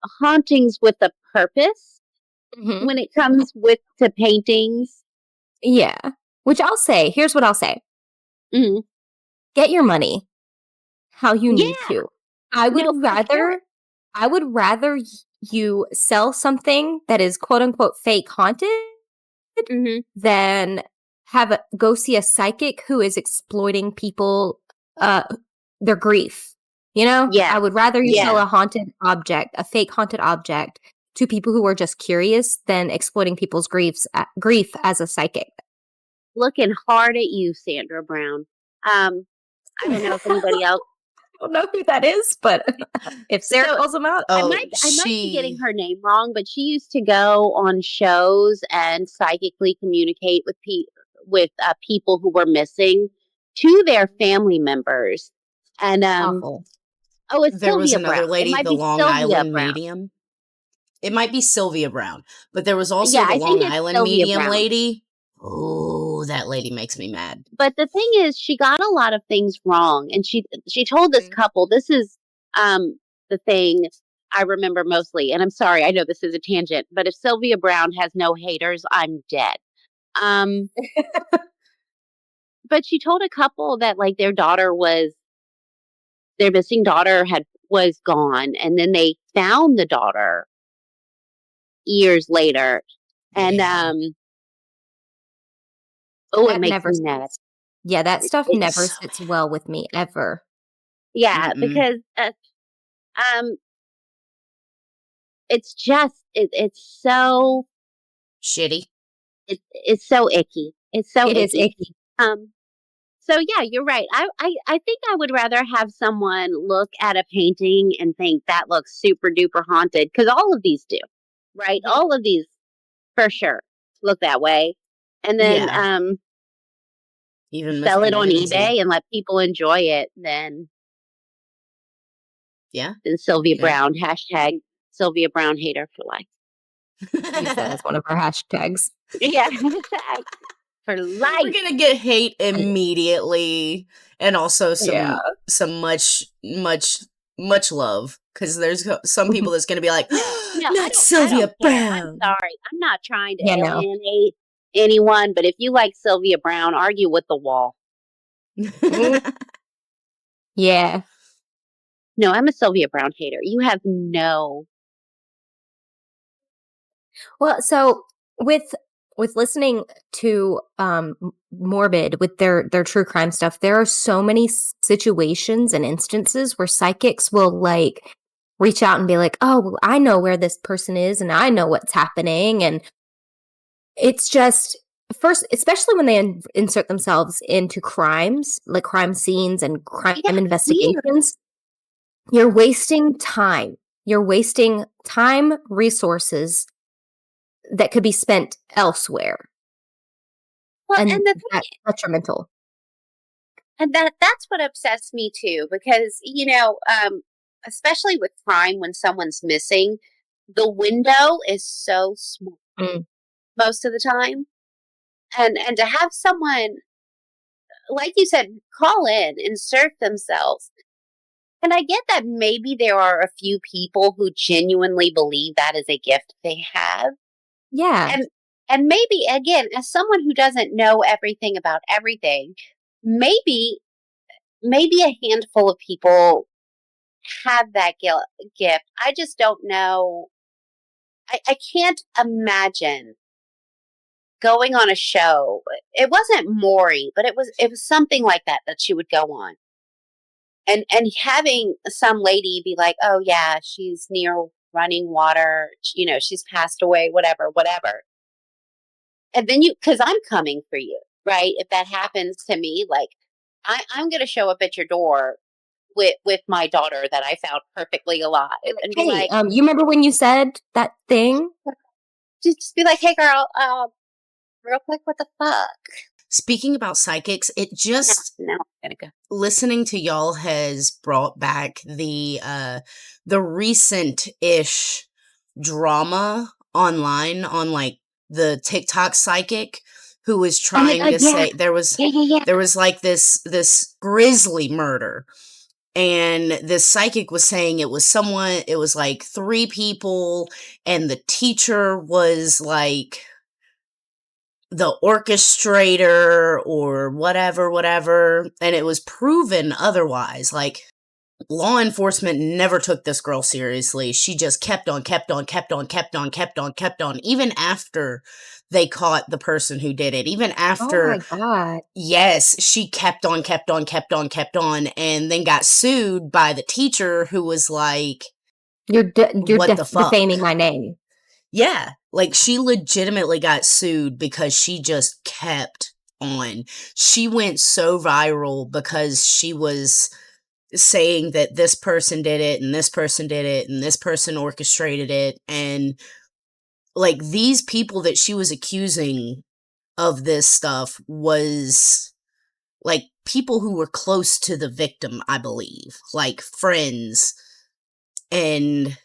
hauntings with a purpose when it comes to paintings. Yeah. Which I'll say, here's what I'll say. Mm-hmm. Get your money how you need to. I would rather you sell something that is quote unquote fake haunted than go see a psychic who is exploiting people, their grief. You know? Yeah. I would rather you sell a haunted object, a fake haunted object, to people who are just curious than exploiting people's grief as a psychic. Looking hard at you, Sandra Brown. I don't know if anybody else. I don't know who that is, but if Sarah calls them out, I might be getting her name wrong, but she used to go on shows and psychically communicate with people who were missing to their family members. And awful. Oh, it's there Sylvia was another Brown. lady, the Long Island medium. It might be Sylvia Brown, but there was also the Long Island medium lady. Oh, that lady makes me mad. But the thing is, she got a lot of things wrong, and she told this couple, this is the thing I remember mostly, and I'm sorry, I know this is a tangent, but if Sylvia Brown has no haters, I'm dead. But she told a couple that like their missing daughter was gone, and then they found the daughter years later, and it makes me mad. Yeah, that stuff never sits well with me ever. Yeah, because it's just it's so shitty. It's so icky. It's so is icky. So yeah, you're right. I think I would rather have someone look at a painting and think that looks super duper haunted, because all of these do, right? Mm-hmm. All of these for sure look that way, and then even sell it on eBay and let people enjoy it. Then Sylvia Brown, hashtag Sylvia Brown hater for life. Use that as one of our hashtags. Yeah. For life. We're gonna get hate immediately, and also some much love, because there's some people that's gonna be like, not Sylvia Brown. I'm sorry, I'm not trying to alienate anyone, but if you like Sylvia Brown, argue with the wall. Yeah. No, I'm a Sylvia Brown hater. You have no. Well, so with listening to Morbid with their true crime stuff, there are so many situations and instances where psychics will like reach out and be like, oh, well, I know where this person is and I know what's happening. And it's just, first, especially when they insert themselves into crimes, like crime scenes and crime investigations, you're wasting time. You're wasting time, resources that could be spent elsewhere. Well, and that's detrimental. And that's what upsets me too, because, especially with crime, when someone's missing, the window is so small most of the time. And to have someone, like you said, call in, insert themselves. And I get that maybe there are a few people who genuinely believe that is a gift they have. Yeah. And maybe, again, as someone who doesn't know everything about everything, maybe a handful of people have that gift. I just don't know. I can't imagine going on a show. It wasn't Maury, but it was something like that she would go on. And having some lady be like, "Oh yeah, she's near running water, she's passed away, whatever." And then because I'm coming for you, right? If that happens to me, like I'm going to show up at your door with my daughter that I found perfectly alive, and be like, you remember when you said that thing? Just be like, "Hey girl, real quick, what the fuck?" Speaking about psychics, it just no, I'm gonna go. Listening to y'all has brought back the recent-ish drama online on like the TikTok psychic who was trying to say there was like this grisly murder, and this psychic was saying it was like 3 people, and the teacher was like the orchestrator or whatever, and it was proven otherwise. Like, law enforcement never took this girl seriously. She just kept on, even after they caught the person who did it. Even after, oh my God. Yes, she kept on, and then got sued by the teacher, who was like, you're what the fuck? defaming my name. Yeah, like she legitimately got sued because she just kept on. She went so viral because she was saying that this person did it, and this person did it, and this person orchestrated it. And like, these people that she was accusing of this stuff was like people who were close to the victim, I believe, like friends. And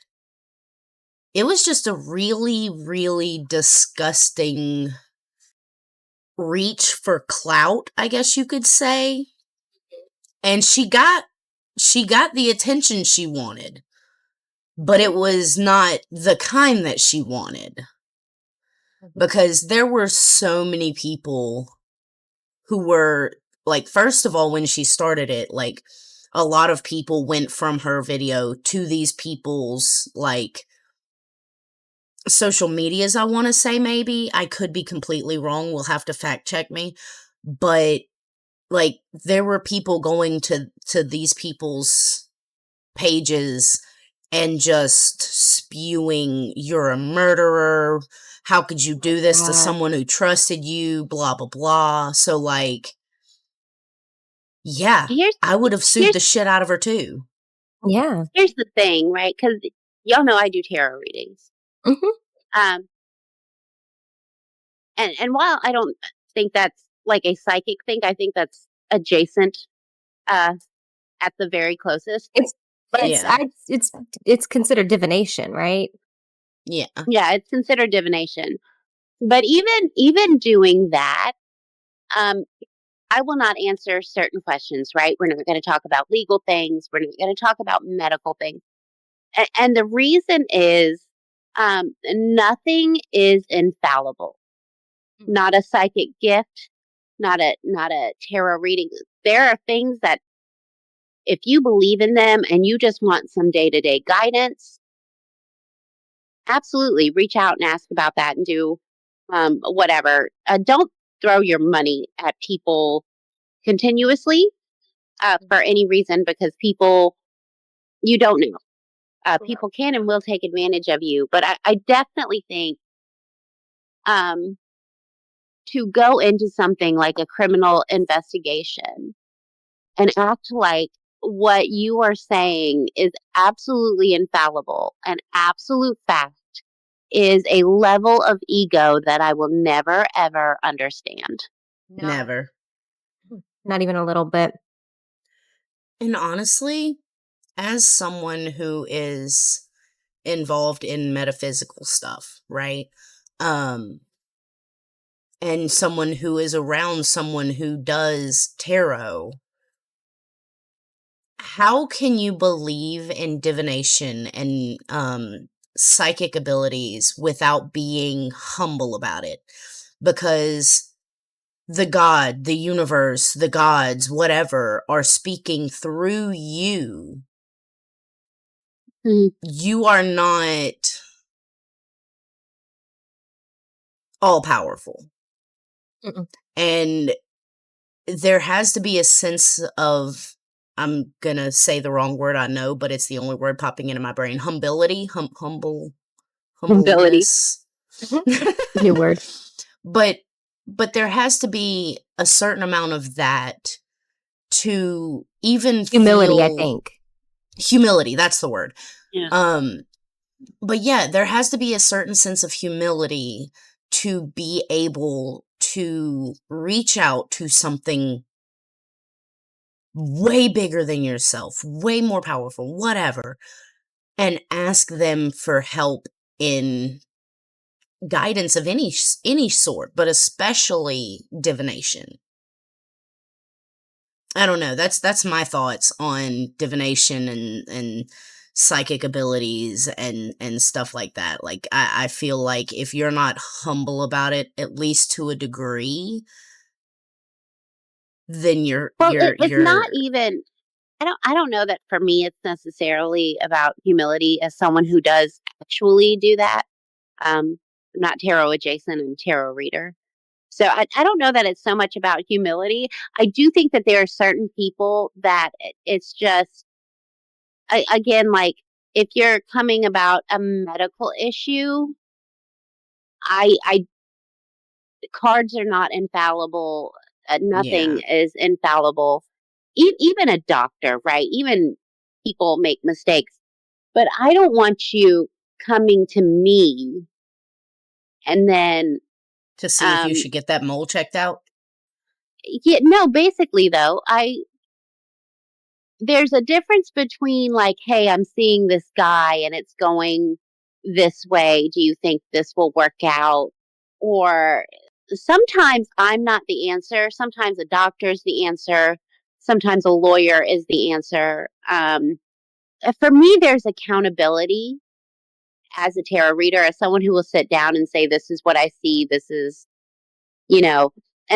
it was just a really, really disgusting reach for clout, I guess you could say. And she got the attention she wanted, but it was not the kind that she wanted, because there were so many people who were like, first of all, when she started it, like, a lot of people went from her video to these people's like social medias, I want to say. Maybe I could be completely wrong, we'll have to fact check me, but like, there were people going to these people's pages and just spewing, "You're a murderer, how could you do this to someone who trusted you, blah blah blah." So like, yeah, I would have sued the shit out of her too. Yeah. Here's the thing, right? Because y'all know I do tarot readings. And while I don't think that's like a psychic thing, I think that's adjacent, at the very closest. It's considered divination, right? Yeah, it's considered divination. But even doing that, I will not answer certain questions. Right? We're not going to talk about legal things. We're not going to talk about medical things. And the reason is, nothing is infallible. Not a psychic gift, not a tarot reading. There are things that, if you believe in them and you just want some day-to-day guidance, absolutely reach out and ask about that and do whatever. Don't throw your money at people continuously for any reason, because people, you don't know. People can and will take advantage of you. But I definitely think, to go into something like a criminal investigation and act like what you are saying is absolutely infallible and absolute fact is a level of ego that I will never, ever understand. Never. Not even a little bit. And honestly, as someone who is involved in metaphysical stuff, right? And someone who is around someone who does tarot, how can you believe in divination and psychic abilities without being humble about it? Because the God, the universe, the gods, whatever, are speaking through you. You are not all powerful. And there has to be a sense of, I'm going to say the wrong word, I know, but it's the only word popping into my brain. Humility, humbleness. New word. But there has to be a certain amount of that to even humility, feel, I think. Humility, that's the word. Yeah. But yeah, there has to be a certain sense of humility to be able to reach out to something way bigger than yourself, way more powerful, whatever, and ask them for help in guidance of any sort, but especially divination. I don't know. That's my thoughts on divination and psychic abilities and stuff like that. Like, I feel like if you're not humble about it, at least to a degree, then it's not even, I don't know that for me it's necessarily about humility as someone who does actually do that. I'm not tarot adjacent, I'm tarot reader. So I don't know that it's so much about humility. I do think that there are certain people that it's just, again, like if you're coming about a medical issue, I cards are not infallible. Nothing is infallible. Even a doctor, right? Even people make mistakes. But I don't want you coming to me and then to see if you should get that mole checked out. Yeah, no, basically though, there's a difference between like, hey, I'm seeing this guy and it's going this way. Do you think this will work out? Or sometimes I'm not the answer. Sometimes a doctor's the answer. Sometimes a lawyer is the answer. For me, there's accountability as a tarot reader, as someone who will sit down and say, this is what I see. This is, and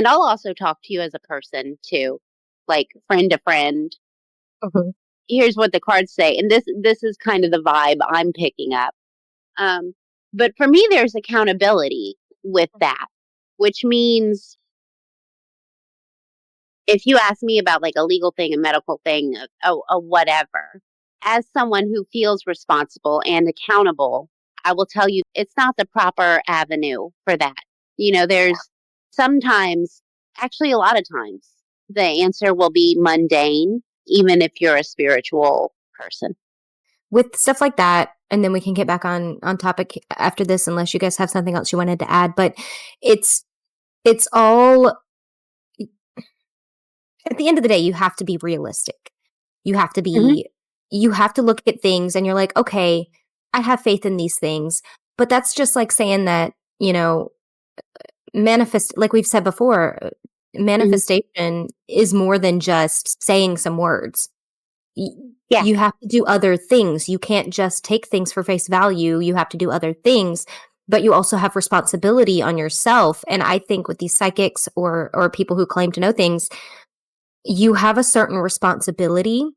I'll also talk to you as a person too, like friend to friend. Mm-hmm. Here's what the cards say. And this is kind of the vibe I'm picking up. But for me, there's accountability with that, which means if you ask me about like a legal thing, a medical thing, a whatever, as someone who feels responsible and accountable, I will tell you it's not the proper avenue for that. There's sometimes, actually a lot of times, the answer will be mundane, even if you're a spiritual person. With stuff like that, and then we can get back on topic after this, unless you guys have something else you wanted to add. But it's all, at the end of the day, you have to be realistic. You have to be, you have to look at things and you're like, okay, I have faith in these things. But that's just like saying that, like we've said before, manifestation is more than just saying some words. You have to do other things. You can't just take things for face value. You have to do other things, but you also have responsibility on yourself. And I think with these psychics or people who claim to know things, you have a certain responsibility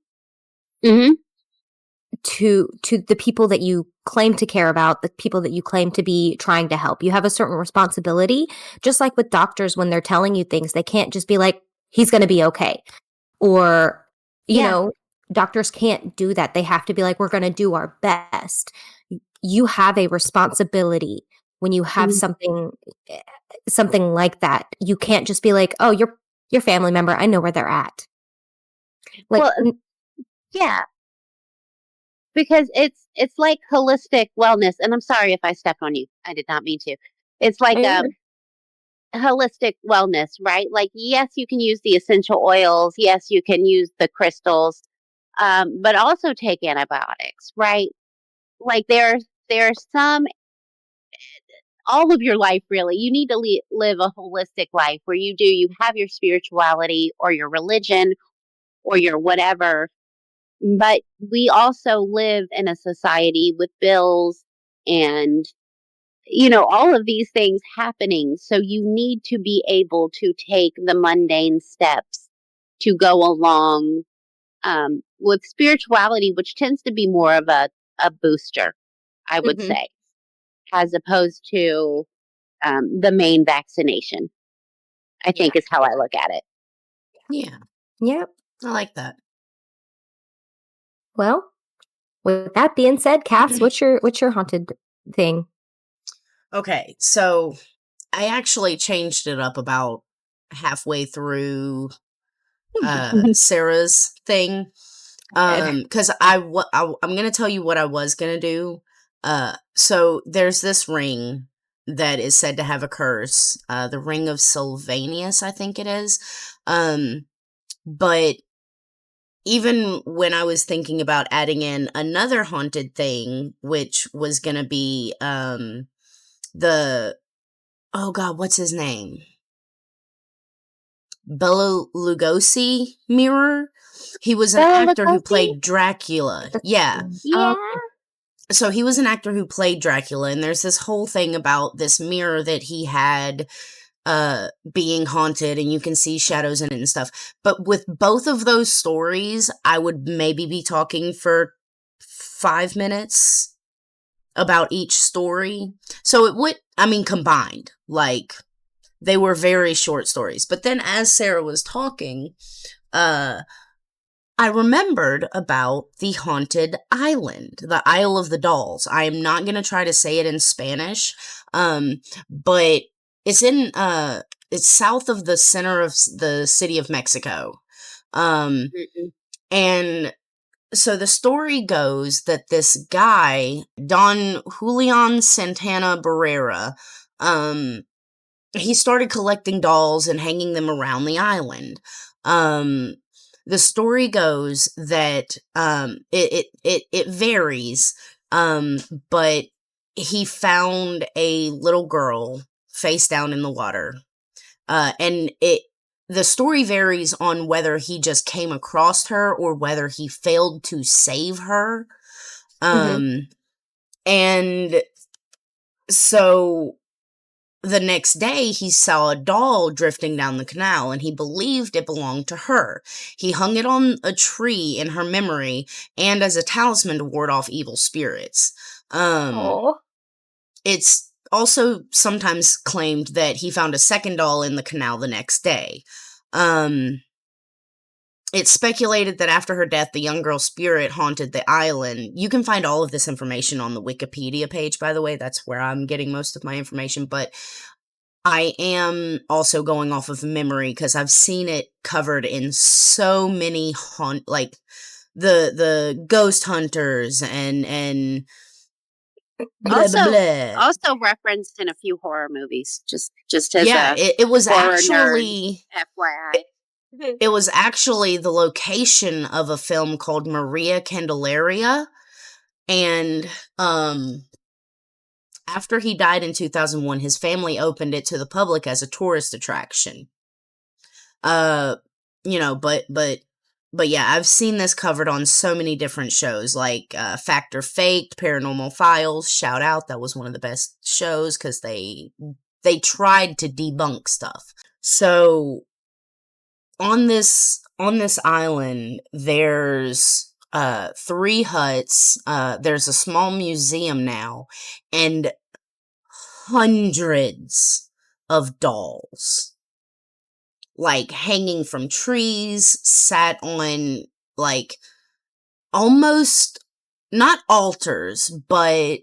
to the people that you claim to care about, the people that you claim to be trying to help. You have a certain responsibility, just like with doctors when they're telling you things. They can't just be like, he's going to be okay. Or, you know, doctors can't do that. They have to be like, we're going to do our best. You have a responsibility when you have something like that. You can't just be like, oh, your family member, I know where they're at. Like, well, yeah. Because it's like holistic wellness. And I'm sorry if I stepped on you. I did not mean to. It's like holistic wellness, right? Like, yes, you can use the essential oils. Yes, you can use the crystals, but also take antibiotics, right? like there's some, all of your life, really, you need to live a holistic life where you have your spirituality or your religion or your whatever. But we also live in a society with bills and, all of these things happening. So you need to be able to take the mundane steps to go along with spirituality, which tends to be more of a booster, I would say, as opposed to the main vaccination, I think is how I look at it. Yeah. Yep. I like that. Well, with that being said, Cass, what's your haunted thing? Okay, so I actually changed it up about halfway through Sarah's thing. Because I'm gonna tell you what I was gonna do. So there's this ring that is said to have a curse, the Ring of Sylvanus, I think it is. But even when I was thinking about adding in another haunted thing, which was gonna be oh god, what's his name? Bela Lugosi mirror. He was an actor who played Dracula. Yeah. Yeah. So he was an actor who played Dracula, and there's this whole thing about this mirror that he had being haunted, and you can see shadows in it and stuff. But with both of those stories, I would maybe be talking for 5 minutes about each story. So it would, combined, like, they were very short stories. But then as Sarah was talking, I remembered about the haunted island, the Isle of the Dolls. I am not going to try to say it in Spanish, but it's it's south of the center of the city of Mexico. And so the story goes that this guy, Don Julian Santana Barrera, he started collecting dolls and hanging them around the island. The story goes that it varies, but he found a little girl face down in the water, and the story varies on whether he just came across her or whether he failed to save her. And so the next day, he saw a doll drifting down the canal, and he believed it belonged to her. He hung it on a tree in her memory and as a talisman to ward off evil spirits. It's also sometimes claimed that he found a second doll in the canal the next day. It's speculated that after her death, the young girl's spirit haunted the island. You can find all of this information on the Wikipedia page, by the way. That's where I'm getting most of my information. But I am also going off of memory because I've seen it covered in so many like the ghost hunters and blah, blah, blah. Also referenced in a few horror movies. Just as it was actually nerd, FYI. It was actually the location of a film called Maria Candelaria, and after he died in 2001, his family opened it to the public as a tourist attraction. But yeah, I've seen this covered on so many different shows, like Fact or Faked, Paranormal Files. Shout out, that was one of the best shows because they tried to debunk stuff. So on this island, there's 3 huts. There's a small museum now, and hundreds of dolls, like hanging from trees, sat on like almost not altars, but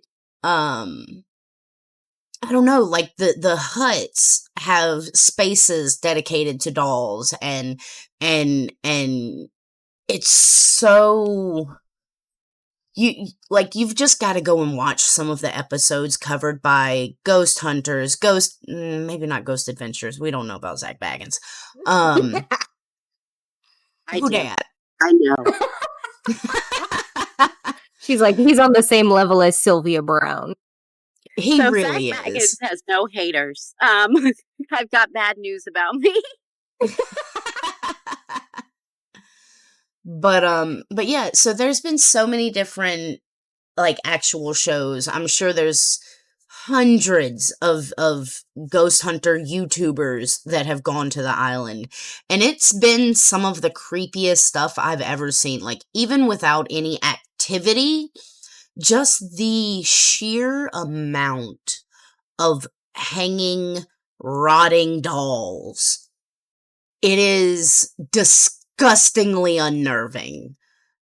I don't know, like the huts have spaces dedicated to dolls, and it's so you've just got to go and watch some of the episodes covered by Ghost Hunters, maybe not Ghost Adventures. We don't know about Zach Baggins. Who dat? I know. She's like, he's on the same level as Sylvia Brown. He really is. Has no haters. I've got bad news about me. But yeah, so there's been so many different like actual shows. I'm sure there's hundreds of ghost hunter YouTubers that have gone to the island, and it's been some of the creepiest stuff I've ever seen. Like, even without any activity, just the sheer amount of hanging, rotting dolls. It is disgustingly unnerving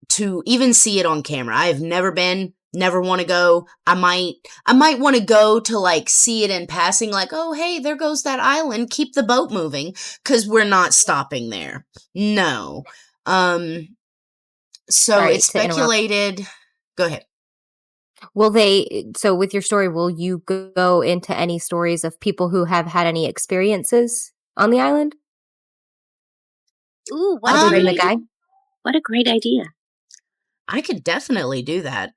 to even see it on camera. I have never been, never want to go. I might want to go to like see it in passing, like, oh, hey, there goes that island. Keep the boat moving, because we're not stopping there. No. So Sorry, it's speculated. Go ahead. So with your story, will you go into any stories of people who have had any experiences on the island? Ooh, what a great idea. I could definitely do that.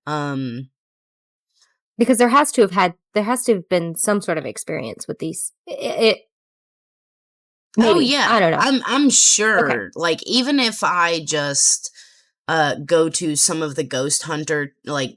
Because there has to have been some sort of experience with these. Maybe. Oh yeah. I don't know. I'm sure. Okay. Like, even if I just go to some of the ghost hunter, like,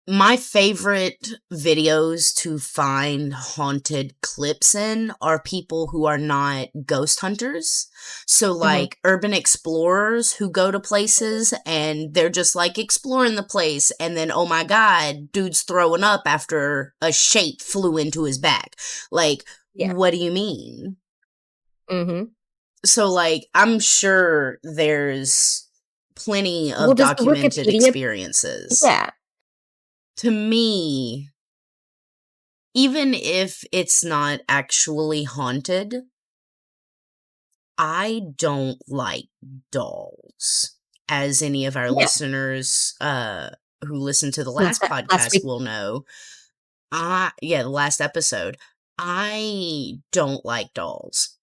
my favorite videos to find haunted clips in are people who are not ghost hunters. So, like, urban explorers who go to places and they're just, like, exploring the place, and then, oh my god, dude's throwing up after a shape flew into his back. Like, what do you mean? So, like, I'm sure there's plenty of documented experiences. Yeah. To me, even if it's not actually haunted, I don't like dolls. As any of our listeners who listened to the last podcast will know. The last episode. I don't like dolls.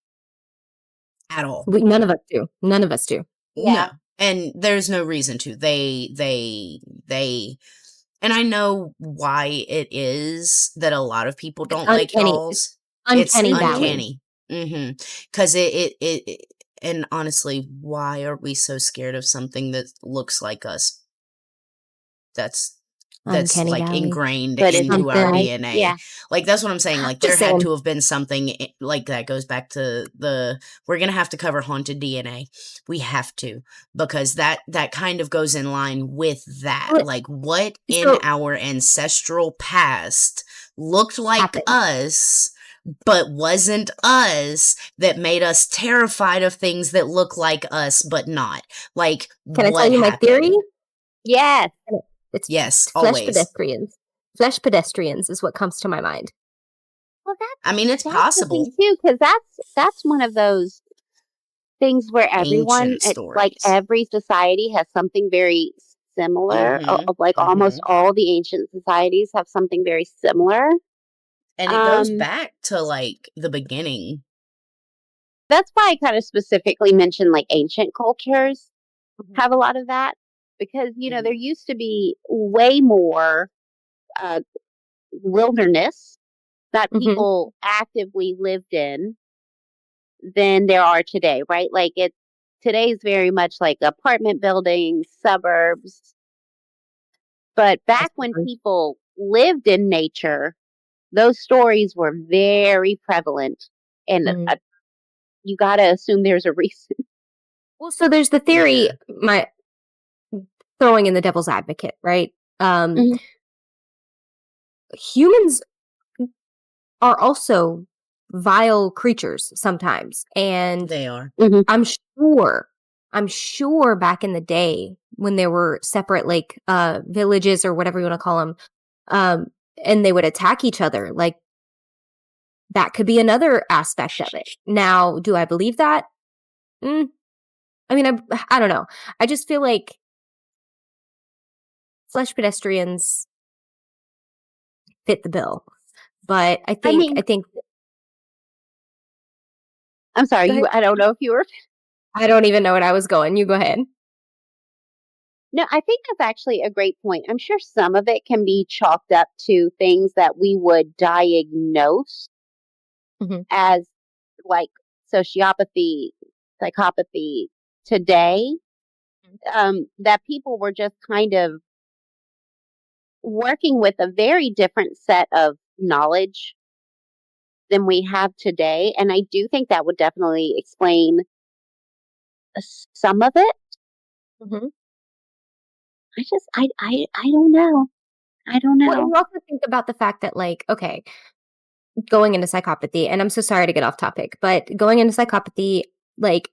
At all. None of us do. Yeah. No. And there's no reason to. And I know why it is that a lot of people don't like dolls. It's uncanny. Because and honestly, why are we so scared of something that looks like us? That's Uncanny like Valley. ingrained into our DNA. Yeah. Like, that's what I'm saying. Like, there had to have been something like that. Goes back to we're going to have to cover haunted DNA. We have to, because that kind of goes in line with that. Like, what in our ancestral past looked like us, but wasn't us, that made us terrified of things that look like us, but not. Like, can I tell you my theory? Yes. Yes, flesh always. pedestrians. Flesh pedestrians is what comes to my mind. Well, it's possible too, because that's one of those things where everyone, like every society, has something very similar. Like almost all the ancient societies have something very similar, and it goes back to like the beginning. That's why I kind of specifically mentioned like ancient cultures have a lot of that. Because, there used to be way more wilderness that people actively lived in than there are today, right? Like, today's very much like apartment buildings, suburbs. But back when people lived in nature, those stories were very prevalent. And you got to assume there's a reason. Well, so there's the theory, throwing in the devil's advocate, right? Humans are also vile creatures sometimes, and they are. I'm sure back in the day when there were separate like villages or whatever you want to call them, and they would attack each other, like that could be another aspect of it. Now, do I believe that? I mean, I don't know. I just feel like flesh pedestrians fit the bill, but I think I'm sorry. I don't know if you were. I don't even know what I was going. You go ahead. No, I think that's actually a great point. I'm sure some of it can be chalked up to things that we would diagnose as like sociopathy, psychopathy today. That people were just kind of working with a very different set of knowledge than we have today. And I do think that would definitely explain some of it. I don't know. I don't know. Well, you also think about the fact that, like, okay, going into psychopathy, and I'm so sorry to get off topic, but going into psychopathy, like,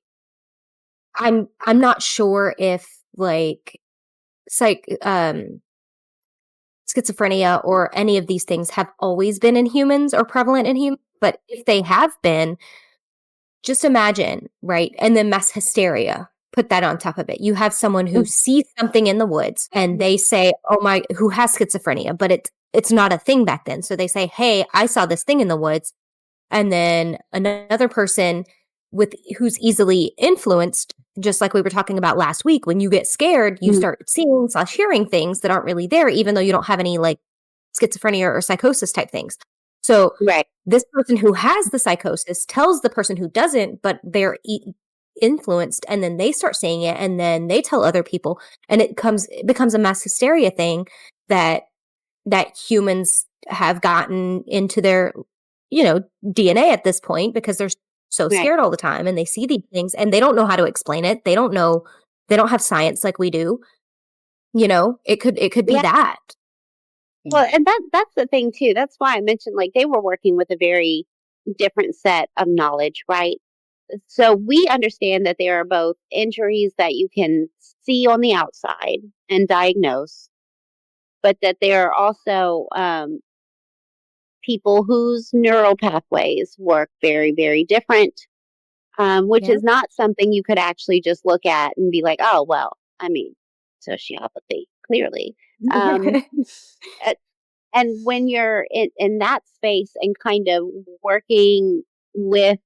I'm not sure if, like, schizophrenia or any of these things have always been in humans or prevalent in humans, but if they have been, just imagine, right? And then mass hysteria, put that on top of it. You have someone who sees something in the woods and they say, "Oh my," who has schizophrenia, but it's not a thing back then. So they say, "Hey, I saw this thing in the woods." And then another person who's easily influenced, just like we were talking about last week, when you get scared, you start seeing/hearing things that aren't really there, even though you don't have any like schizophrenia or psychosis type things. So this person who has the psychosis tells the person who doesn't, but they're influenced, and then they start seeing it, and then they tell other people, and it becomes a mass hysteria thing that humans have gotten into their, DNA at this point, because they're so scared all the time, and they see these things and they don't know how to explain it. They don't have science like we do. It could be that. Well, and that's the thing too. That's why I mentioned, like, they were working with a very different set of knowledge, right? So we understand that there are both injuries that you can see on the outside and diagnose, but that there are also people whose neural pathways work very, very different, which is not something you could actually just look at and be like, oh, well, I mean, sociopathy, clearly. And when you're in that space and kind of working with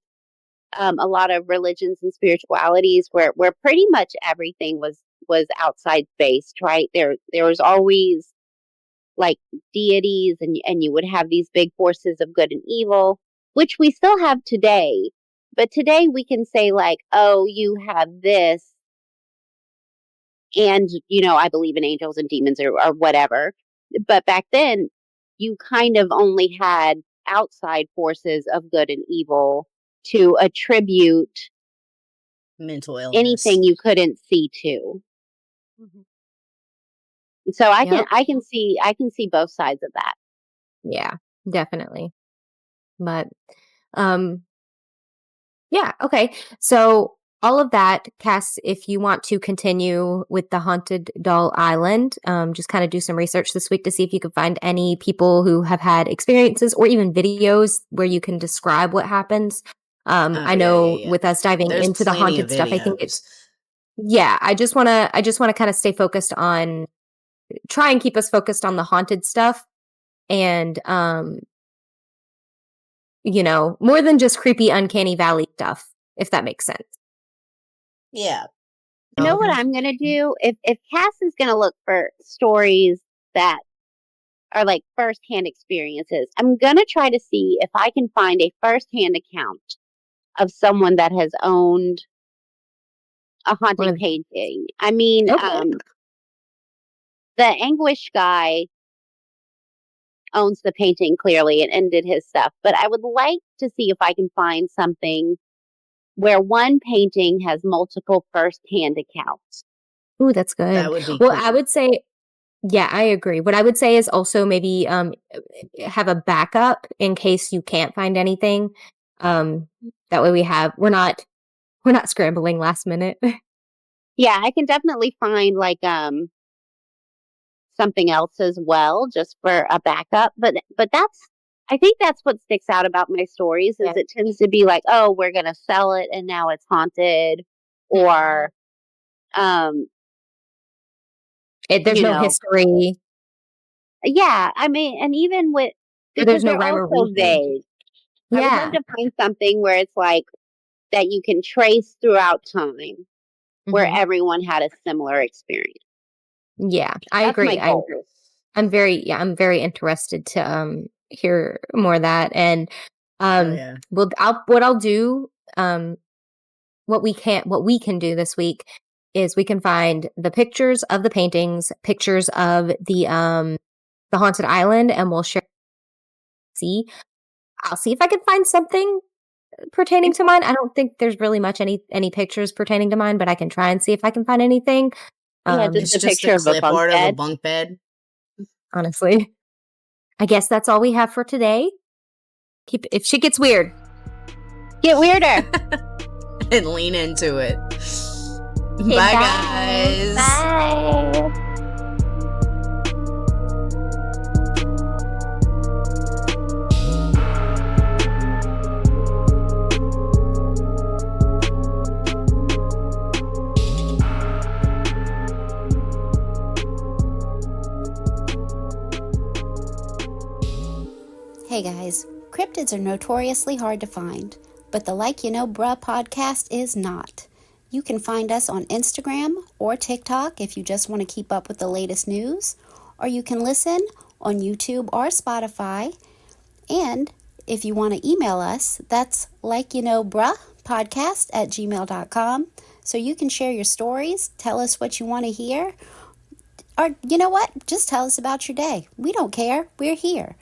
a lot of religions and spiritualities where pretty much everything was outside based, right? There was always like deities, and you would have these big forces of good and evil, which we still have today. But today we can say like, oh, you have this, and I believe in angels and demons or whatever. But back then, you kind of only had outside forces of good and evil to attribute mental illness, anything you couldn't see to. So I can see both sides of that. Yeah, definitely. But yeah, okay. So all of that, Cass, if you want to continue with the Haunted Doll Island, just kind of do some research this week to see if you could find any people who have had experiences or even videos where you can describe what happens. I know with us diving into the haunted stuff, I think I just want to kind of stay focused on, try and keep us focused on the haunted stuff, and more than just creepy uncanny valley stuff, if that makes sense. Yeah. You know what I'm gonna do? If Cass is gonna look for stories that are like firsthand experiences, I'm gonna try to see if I can find a firsthand account of someone that has owned a haunted painting. I mean, the Anguished guy owns the painting clearly and did his stuff, but I would like to see if I can find something where one painting has multiple first-hand accounts. Ooh, that's good. That would be cool. I would say, yeah, I agree. What I would say is also maybe have a backup in case you can't find anything. That way we're not scrambling last minute. Yeah, I can definitely find like something else as well, just for a backup. But I think that's what sticks out about my stories is it tends to be like, oh, we're gonna sell it and now it's haunted, or there's no history. Yeah, I mean, and even with because there's no they're also vague. I would love to find something where it's like that you can trace throughout time, where everyone had a similar experience. Yeah, I agree. I'm very interested to hear more of that. And what I'll do, what we can do this week is we can find the pictures of the paintings, pictures of the haunted island, and we'll share. I'll see if I can find something pertaining to mine. I don't think there's really much any pictures pertaining to mine, but I can try and see if I can find anything. Just a picture of a bunk bed. Honestly, I guess that's all we have for today. If shit gets weird, get weirder and lean into it. Bye, guys. Bye. Hey guys, cryptids are notoriously hard to find, but the Like You Know Bruh podcast is not. You can find us on Instagram or TikTok if you just want to keep up with the latest news, or you can listen on YouTube or Spotify. And if you want to email us, that's likeyouknowbruhpodcast@gmail.com, so you can share your stories, tell us what you want to hear, or you know what, just tell us about your day. We don't care, we're here.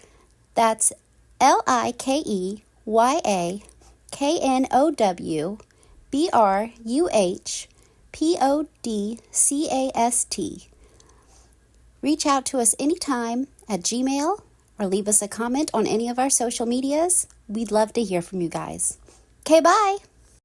That's LIKEYWAKNOWBRUHPODCAST. Reach out to us anytime at Gmail or leave us a comment on any of our social medias. We'd love to hear from you guys. Okay, bye!